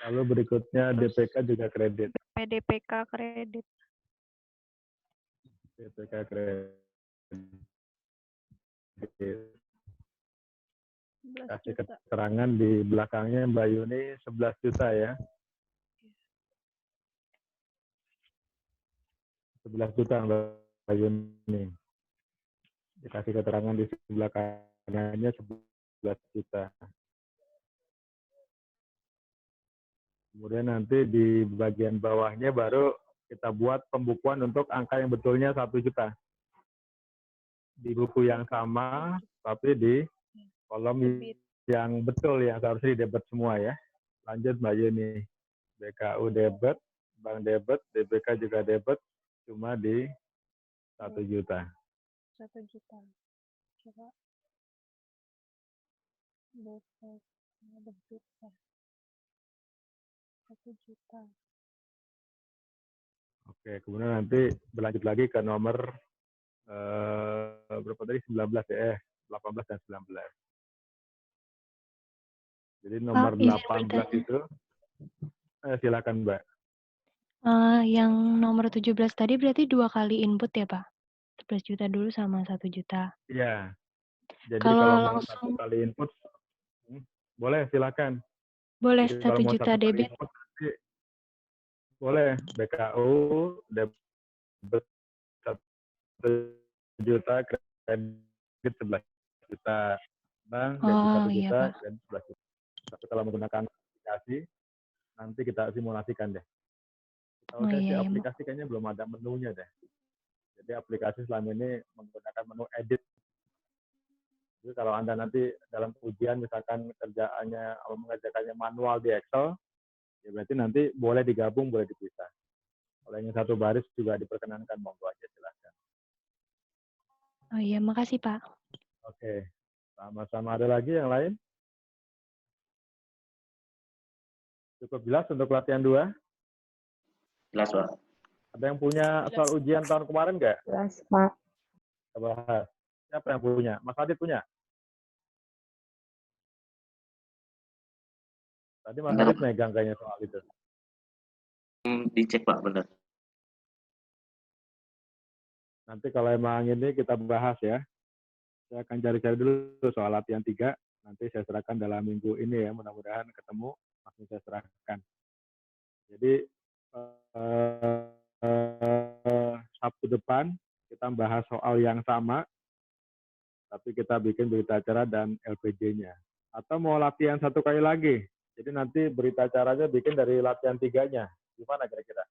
Lalu berikutnya DPK juga kredit. PDPK kredit. DPK kredit. 11 Kasih juta. keterangan di belakangnya Mbak Yuni 11 juta ya. 11 juta Mbak Yuni. Dikasih keterangan di sebelah kanannya 11 juta. Kemudian nanti di bagian bawahnya baru kita buat pembukuan untuk angka yang betulnya 1 juta. Di buku yang sama, tapi di kolom yang betul yang seharusnya didebet semua ya. Lanjut Mbak Yuni. BKU debet, Bank debet, DPK juga debet, cuma di 1 juta. 1 juta. Coba. Debit. 1 juta. Oke, kemudian nanti berlanjut lagi ke nomor berapa tadi 19 ya, 18 dan 19. Jadi nomor Pak, izin 18 bertanya. itu silakan Mbak. Yang nomor 17 tadi berarti 2 kali input ya, Pak? 11 juta dulu sama 1 juta. Iya. Jadi Kalau kalau mau langsung 1 kali input boleh silakan. boleh Jadi 1 kalau mau juta 1 kali debit. input nanti boleh BKU debit 1 juta, kredit 11 juta. Bank debit 1 Iya, juta, Pak. kredit 11 juta. Tapi kalau menggunakan aplikasi, nanti kita simulasikan deh. Kalau saya sih Iya, iya. aplikasi kayaknya belum ada menunya deh. Jadi aplikasi selama ini menggunakan menu edit. Jadi kalau Anda nanti dalam ujian misalkan kerjaannya mengerjakannya manual di Excel, ya berarti nanti boleh digabung, boleh dipisah. Kalau yang satu baris juga diperkenankan, monggo aja silahkan. Oh iya, makasih Pak. Oke, sama-sama. Ada lagi yang lain? Cukup jelas untuk latihan 2? Jelas, Pak. Ada yang punya soal ujian tahun kemarin nggak? Jelas, Pak. Kita bahas. Siapa yang punya? Mas Adit punya? Tadi Mas Adit megang kayaknya soal itu. Dicek, Pak, benar. Nanti kalau emang ini kita bahas ya. Saya akan cari-cari dulu soal latihan 3. Nanti saya serahkan dalam minggu ini ya. Mudah-mudahan ketemu. Langsung saya serahkan. Jadi Sabtu depan kita bahas soal yang sama. Tapi kita bikin berita acara dan LPJ-nya. Atau mau latihan 1 kali lagi. Jadi nanti berita acaranya bikin dari latihan 3-nya. Gimana kira-kira?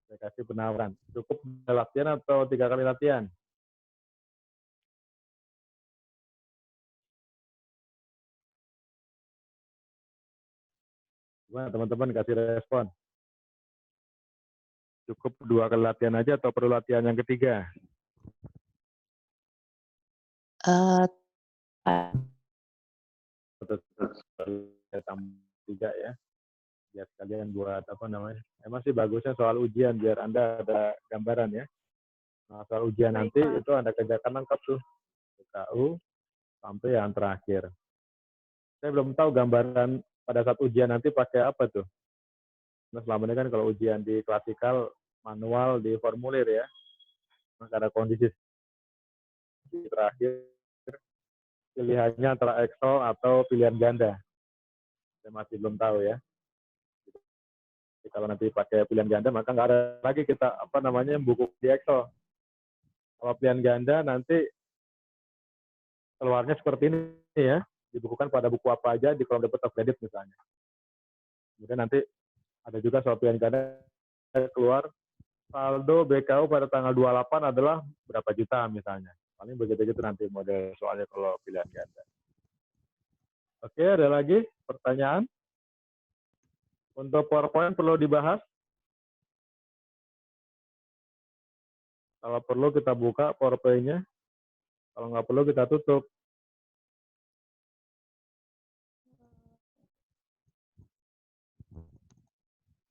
Saya kasih penawaran. Cukup latihan atau 3 kali latihan? Gimana teman-teman kasih respon? Cukup 2 kali latihan aja atau perlu latihan yang ketiga? Tambah 3 ya. Biar kalian buat apa namanya. Emang sih bagusnya soal ujian biar Anda ada gambaran ya. Nah, soal ujian nanti itu Anda kerjakan lengkap tuh. BKU sampai yang terakhir. Saya belum tahu gambaran pada saat ujian nanti pakai apa tuh. Nah, selama ini kan kalau ujian di klasikal manual di formulir ya. Maka ada kondisi terakhir pilihannya antara Excel atau pilihan ganda. Saya masih belum tahu ya. Jadi kalau nanti pakai pilihan ganda maka nggak ada lagi kita apa namanya buku di Excel. Kalau pilihan ganda nanti keluarnya seperti ini ya, dibukukan pada buku apa aja di kolom debit atau kredit misalnya. Kemudian nanti ada juga soal pilihan ganda keluar saldo BKU pada tanggal 28 adalah berapa juta misalnya. Paling begitu-gitu nanti model soalnya kalau pilihan ganda. Oke, ada lagi pertanyaan? Untuk PowerPoint perlu dibahas? Kalau perlu kita buka PowerPoint-nya. Kalau nggak perlu kita tutup.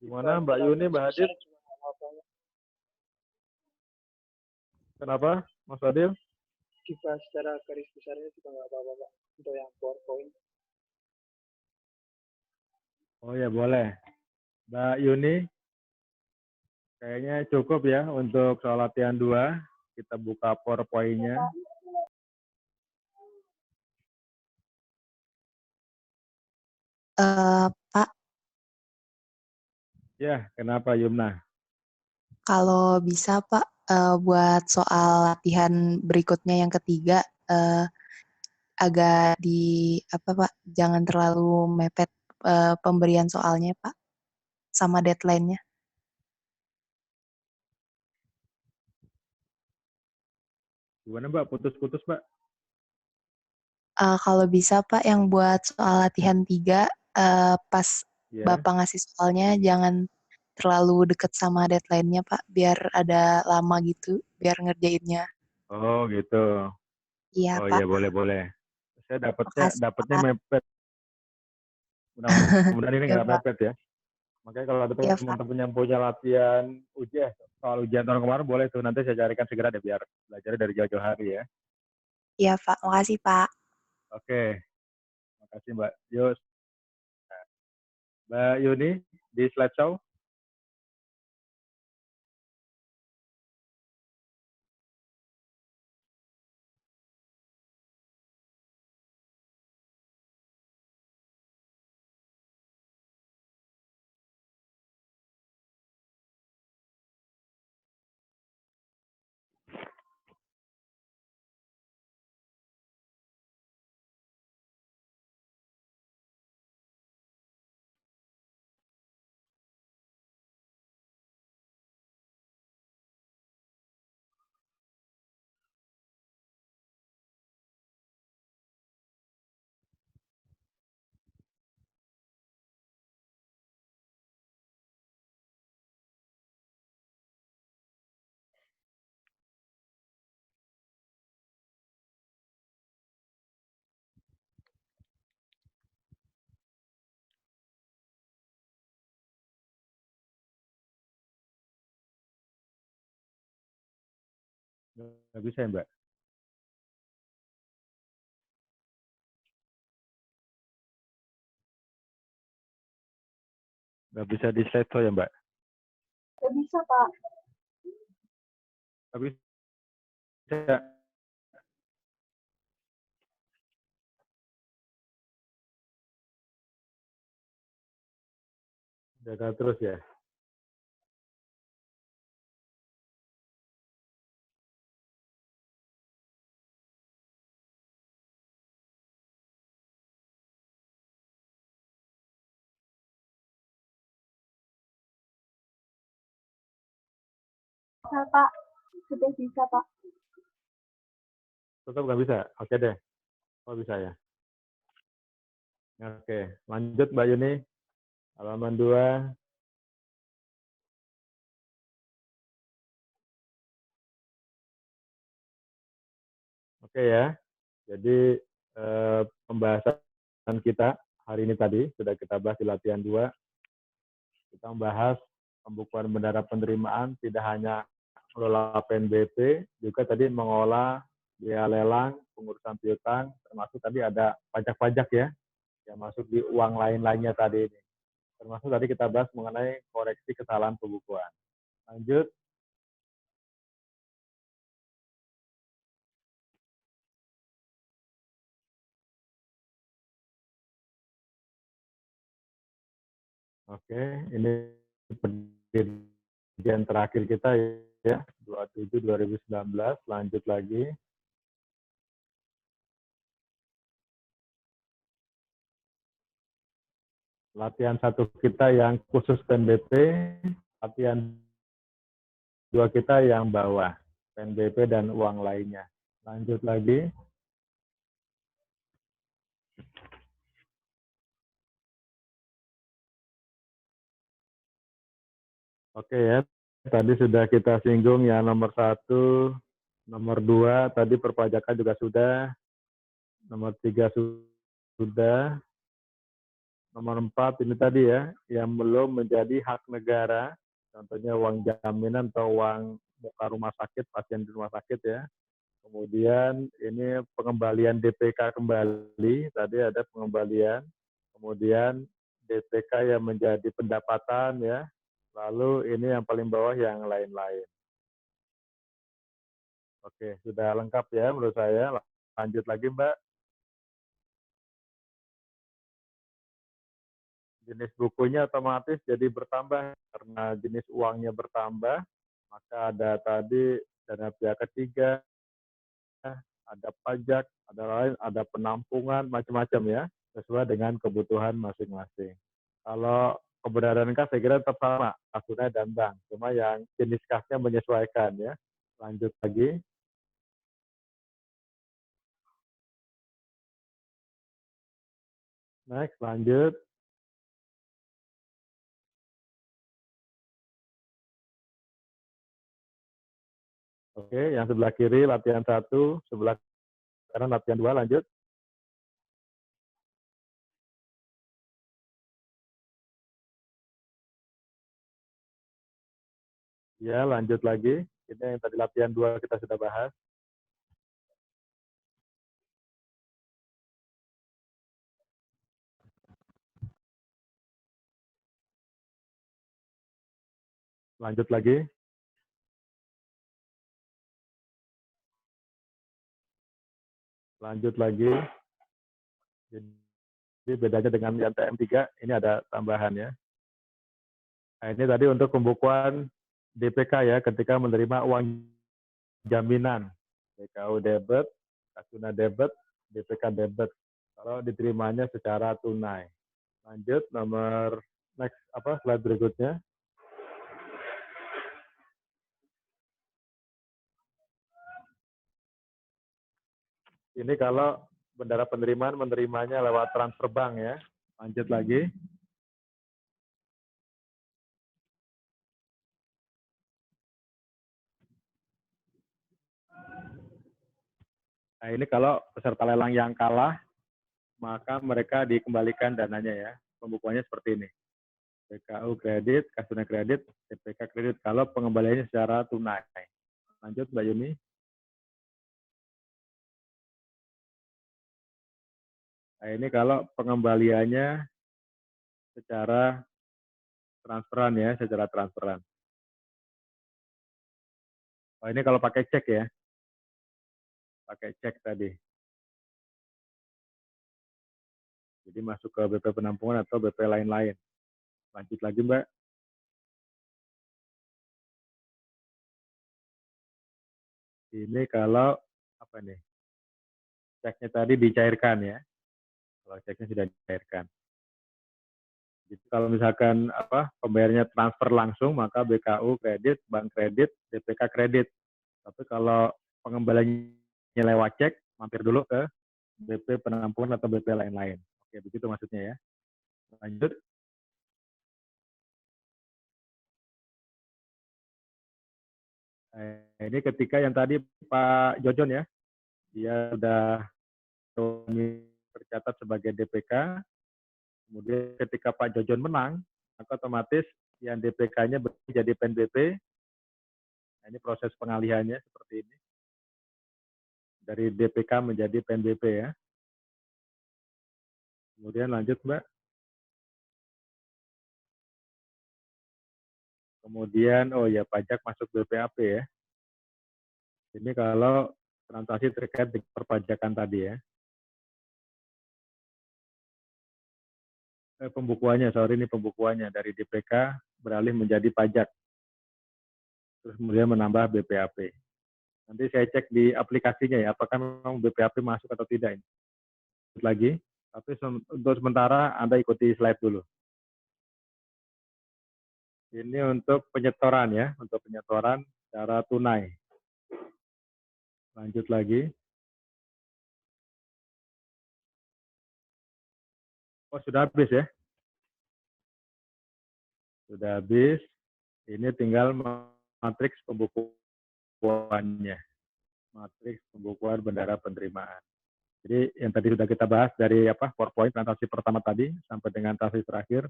Gimana Mbak Yuni, Mbak Hadid? Kenapa, Mas Adil? dibahas secara garis besarnya juga nggak apa-apa Pak, untuk yang PowerPoint. Oh ya boleh. Mbak Yuni, kayaknya cukup ya untuk soal latihan 2. Kita buka PowerPoint-nya. Pak, Ya, kenapa Yumna? kalau bisa Pak, buat soal latihan berikutnya yang ketiga, agak Pak, jangan terlalu mepet pemberian soalnya Pak, sama deadline-nya. Gimana Mbak? Putus-putus Mbak? Kalau bisa Pak, yang buat soal latihan 3, pas Ya. Bapak ngasih soalnya jangan terlalu deket sama deadline-nya Pak, biar ada lama gitu, biar ngerjainnya. Oh gitu. Iya Oh Pak, iya boleh. Saya makasih dapatnya Pak. mepet. Mudah-mudahan ini Iya nggak Pak, mepet ya. Makanya kalau ada iya Pak. teman-teman yang punya latihan ujian soal ujian tahun kemarin boleh tuh nanti saya carikan segera deh biar belajarnya dari jauh-jauh hari ya. Iya Pak, makasih Pak. Oke, makasih Mbak Yus. Mbak Yuni di slideshow. Nggak bisa ya Mbak? Nggak bisa di slideshow ya Mbak? Nggak bisa, Pak. Nggak bisa. Jaga terus ya. Bisa, Pak. Sudah bisa, Pak. Tetap nggak bisa? Oke deh. Oh bisa ya. Oke, lanjut Mbak Yuni. Halaman 2. Oke ya. Jadi pembahasan kita hari ini tadi sudah kita bahas di latihan 2. Kita membahas pembukuan bendara penerimaan tidak hanya mengelola PNBP, juga tadi mengolah biaya lelang, pengurusan piutang, termasuk tadi ada pajak-pajak ya, yang masuk di uang lain-lainnya tadi ini. Termasuk tadi kita bahas mengenai koreksi kesalahan pembukuan. Lanjut. Oke, ini penelitian terakhir kita ya, 27/2019. Lanjut lagi. Latihan 1 kita yang khusus PNBP, latihan 2 kita yang bawah, PNBP dan uang lainnya. Lanjut lagi. Oke ya, tadi sudah kita singgung ya nomor 1, nomor 2, tadi perpajakan juga sudah, nomor 3 sudah, nomor 4 ini tadi ya, yang belum menjadi hak negara, contohnya uang jaminan atau uang muka rumah sakit, pasien di rumah sakit ya, Kemudian ini pengembalian DPK kembali, tadi ada pengembalian. Kemudian DPK yang menjadi pendapatan ya. Lalu ini yang paling bawah yang lain-lain. Oke, sudah lengkap ya menurut saya. Lanjut lagi, Mbak. Jenis bukunya otomatis jadi bertambah karena jenis uangnya bertambah, maka ada tadi dana pihak ketiga, ada pajak, ada lain, ada penampungan, macam-macam ya, sesuai dengan kebutuhan masing-masing. Kalau kebenaran kas saya kira tetap sama, kas tunai dan bank, cuma yang jenis kasnya menyesuaikan ya. Lanjut lagi. Next, lanjut. Oke, yang sebelah kiri latihan 1, sebelah kanan latihan 2, lanjut. Ya, lanjut lagi. Ini yang tadi latihan 2 kita sudah bahas. Lanjut lagi. Lanjut lagi. Jadi bedanya dengan yang TM3, ini ada tambahan ya. Nah, ini tadi untuk pembukuan DPK ya, ketika menerima uang jaminan. BKU debit, kas tunai debit, DPK debit. Kalau diterimanya secara tunai. Lanjut, nomor next slide berikutnya. Ini kalau bendara penerimaan menerimanya lewat transfer bank ya. Lanjut lagi. Nah, ini kalau peserta lelang yang kalah, maka mereka dikembalikan dananya ya. Pembukuannya seperti ini. BKU kredit, kas tunai kredit, DPK kredit. Kalau pengembaliannya secara tunai. Lanjut, Mbak Yuni. Nah, ini kalau pengembaliannya secara transferan ya, secara transferan. Oh, ini kalau pakai cek ya. Pakai cek tadi. Jadi masuk ke BP penampungan atau BP lain-lain. Lanjut lagi, Mbak. Ini kalau apa nih? Ceknya tadi dicairkan ya. Kalau ceknya sudah dicairkan. Jadi kalau misalkan pembayarnya transfer langsung, maka BKU kredit, bank kredit, DPK kredit. Tapi kalau pengembaliannya lewat cek, mampir dulu ke BP penampungan atau BP lain-lain. Oke, begitu maksudnya ya. Lanjut. Nah, ini ketika yang tadi Pak Jojon ya, dia sudah tercatat sebagai DPK, kemudian ketika Pak Jojon menang, maka otomatis yang DPK-nya jadi PNBP. Nah, ini proses pengalihannya seperti ini. Dari DPK menjadi PNBP ya. Kemudian lanjut, Mbak. Kemudian, oh ya, pajak masuk BPAP ya. Ini kalau transaksi terkait dengan perpajakan tadi ya. Pembukuannya, ini pembukuannya dari DPK beralih menjadi pajak. Terus kemudian menambah BPAP. Nanti saya cek di aplikasinya ya, apakah memang BPAP masuk atau tidak. Lagi, tapi untuk sementara Anda ikuti slide dulu. Ini untuk penyetoran ya, untuk penyetoran secara tunai. Lanjut lagi. Oh, sudah habis ya? Sudah habis. Ini tinggal matriks pembukuannya. Matriks pembukuan bendara penerimaan. Jadi yang tadi sudah kita bahas dari PowerPoint transaksi pertama tadi sampai dengan transaksi terakhir.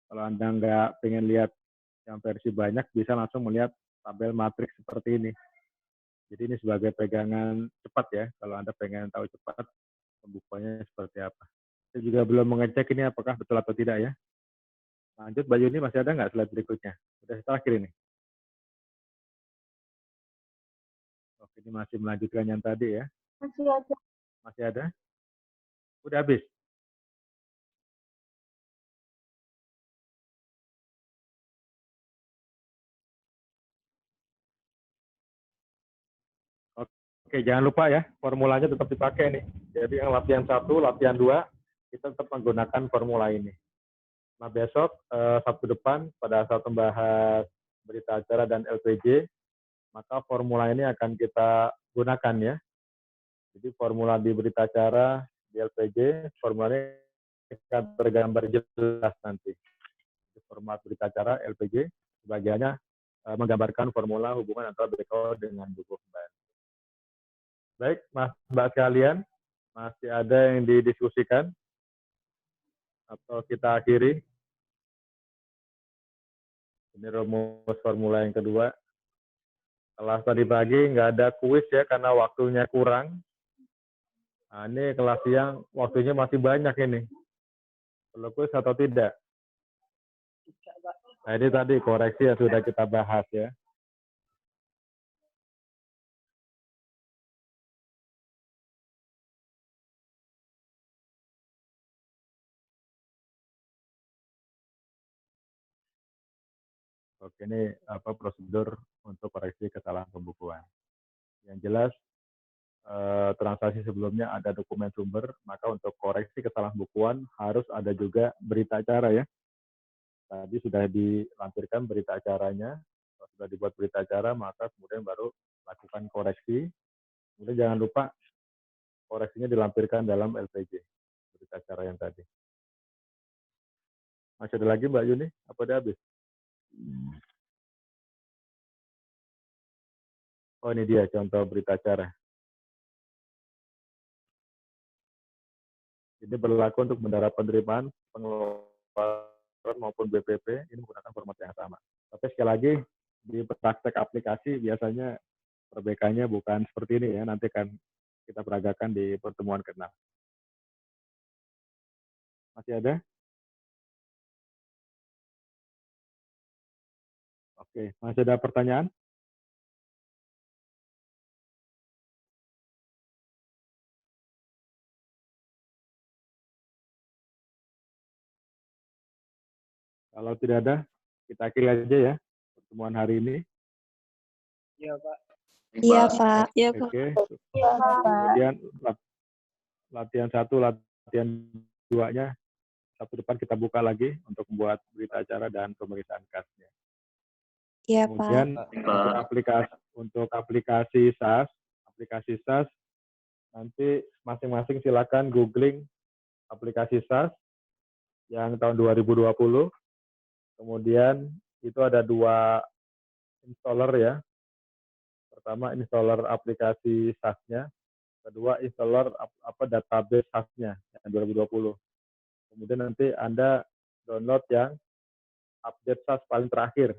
Kalau Anda nggak pengen lihat yang versi banyak, bisa langsung melihat tabel matriks seperti ini. Jadi ini sebagai pegangan cepat ya, kalau Anda pengen tahu cepat pembukuannya seperti apa. Saya juga belum mengecek ini apakah betul atau tidak ya. Lanjut, Mbak Yuni, masih ada nggak slide berikutnya? Udah terakhir ini. Oke, ini masih melanjutkan yang tadi ya. Masih ada. Masih ada? Udah habis? Oke, jangan lupa ya, formulanya tetap dipakai nih. Jadi yang latihan 1, latihan 2, kita tetap menggunakan formula ini. Nah, besok, Sabtu depan, pada saat membahas berita acara dan LPJ, maka formula ini akan kita gunakan ya. Jadi formula di berita acara, di LPJ, formulanya akan tergambar jelas nanti. Di format berita acara, LPJ, sebagiannya menggambarkan formula hubungan antara BKO dengan buku pembayaran. Baik, Mas, Mbak sekalian, masih ada yang didiskusikan? Atau kita akhiri? Ini rumus formula yang kedua. Kelas tadi pagi nggak ada kuis ya, karena waktunya kurang. Nah, ini kelas siang, waktunya masih banyak ini. Perlu kuis atau tidak? Nah, ini tadi koreksi yang sudah kita bahas ya. Oke, ini apa prosedur untuk koreksi kesalahan pembukuan. Yang jelas, transaksi sebelumnya ada dokumen sumber, maka untuk koreksi kesalahan pembukuan harus ada juga berita acara ya. Tadi sudah dilampirkan berita acaranya, kalau sudah dibuat berita acara, maka kemudian baru lakukan koreksi. Kemudian jangan lupa koreksinya dilampirkan dalam LPJ, berita acara yang tadi. Masih ada lagi Mbak Yuni? Apa udah habis? Oh, ini dia contoh berita acara. Ini berlaku untuk mendarat penerimaan, pengeluaran maupun BPP, ini menggunakan format yang sama. Tapi sekali lagi, di praktek aplikasi biasanya perbaikannya bukan seperti ini ya, nanti akan kita peragakan di pertemuan ke-6. Masih ada? Oke, masih ada pertanyaan? Kalau tidak ada, kita akhiri aja ya pertemuan hari ini. Iya, Pak. Iya, Pak. Iya, Pak. Oke. Kemudian latihan 1, latihan 2-nya Sabtu depan kita buka lagi untuk membuat berita acara dan pemeriksaan kasnya. Iya, Kemudian Pak. untuk aplikasi SAS nanti masing-masing silakan googling aplikasi SAS yang tahun 2020. Kemudian itu ada 2 installer ya. Pertama installer aplikasi SAS-nya, kedua installer database SAS-nya yang 2020. Kemudian nanti Anda download yang update SAS paling terakhir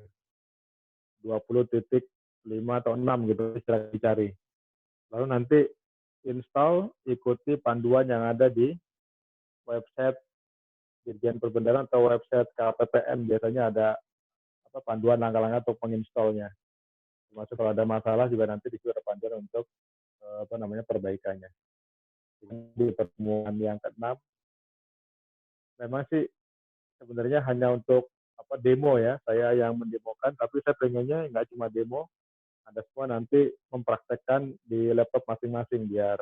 20.5 atau 6 gitu, silahkan dicari. Lalu nanti install, ikuti panduan yang ada di website Dirjen Perbendaharaan atau website KPPN, biasanya ada panduan langkah-langkah untuk menginstalnya. Termasuk kalau ada masalah juga nanti di situ ada panduan untuk perbaikannya. Di pertemuan yang ke-6 memang sih sebenarnya hanya untuk demo ya, saya yang mendemokan, tapi saya pengennya nggak cuma demo, Anda semua nanti mempraktekkan di laptop masing-masing biar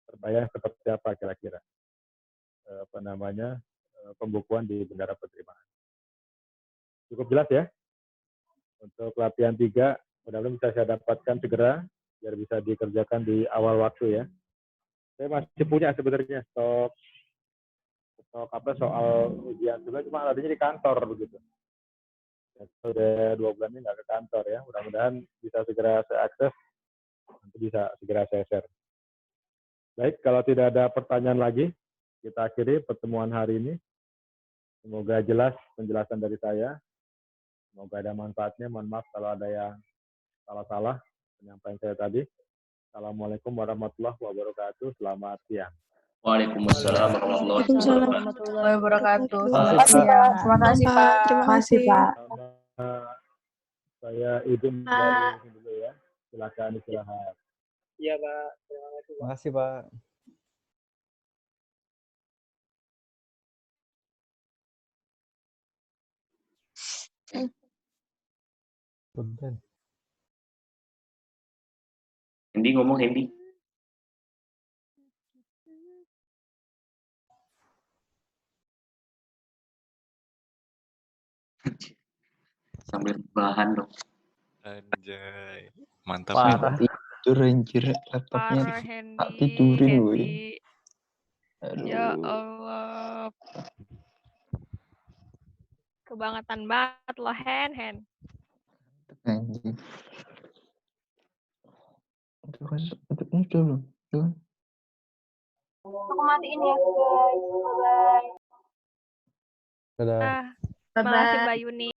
terbayang seperti apa kira-kira pembukuan di bendara penerimaan. Cukup jelas ya? Untuk latihan 3, mudah-mudahan bisa saya dapatkan segera biar bisa dikerjakan di awal waktu ya. Saya masih punya sebenarnya stok soal ujian, sebenarnya cuma adanya di kantor begitu. Ya, sudah 2 bulan ini nggak ke kantor ya. Mudah-mudahan bisa segera saya akses, nanti bisa segera saya share. Baik, kalau tidak ada pertanyaan lagi, kita akhiri pertemuan hari ini. Semoga jelas penjelasan dari saya. Semoga ada manfaatnya. Mohon maaf kalau ada yang salah-salah penyampaian saya tadi. Assalamualaikum warahmatullahi wabarakatuh. Selamat siang. Waalaikumsalam warahmatullahi Waalaikumsalam wabarakatuh. warahmatullahi wabarakatuh. Terima Selamat kasih, Pak. siang. Terima kasih, Pak. Terima kasih, Pak. Saya izin dari sini dulu ya. Silakan istirahat. Iya, Pak. Terima kasih, Pak. Terima kasih, Pak. Beban. Hendy ngomong, Hendy. Sambil bahan dong. Anjay. Mantap nih. Parah. Tidur anjir laptopnya. Parah Tak Hendy. tidurin woy. Hendy. Ya Aduh. Allah. Kebangetan banget lo, Hen. Anjing. Itu kan ini udah belum? Itu kan. Aku matiin ya, guys. Bye-bye. Dadah. Ah, makasih Mbak Yuni.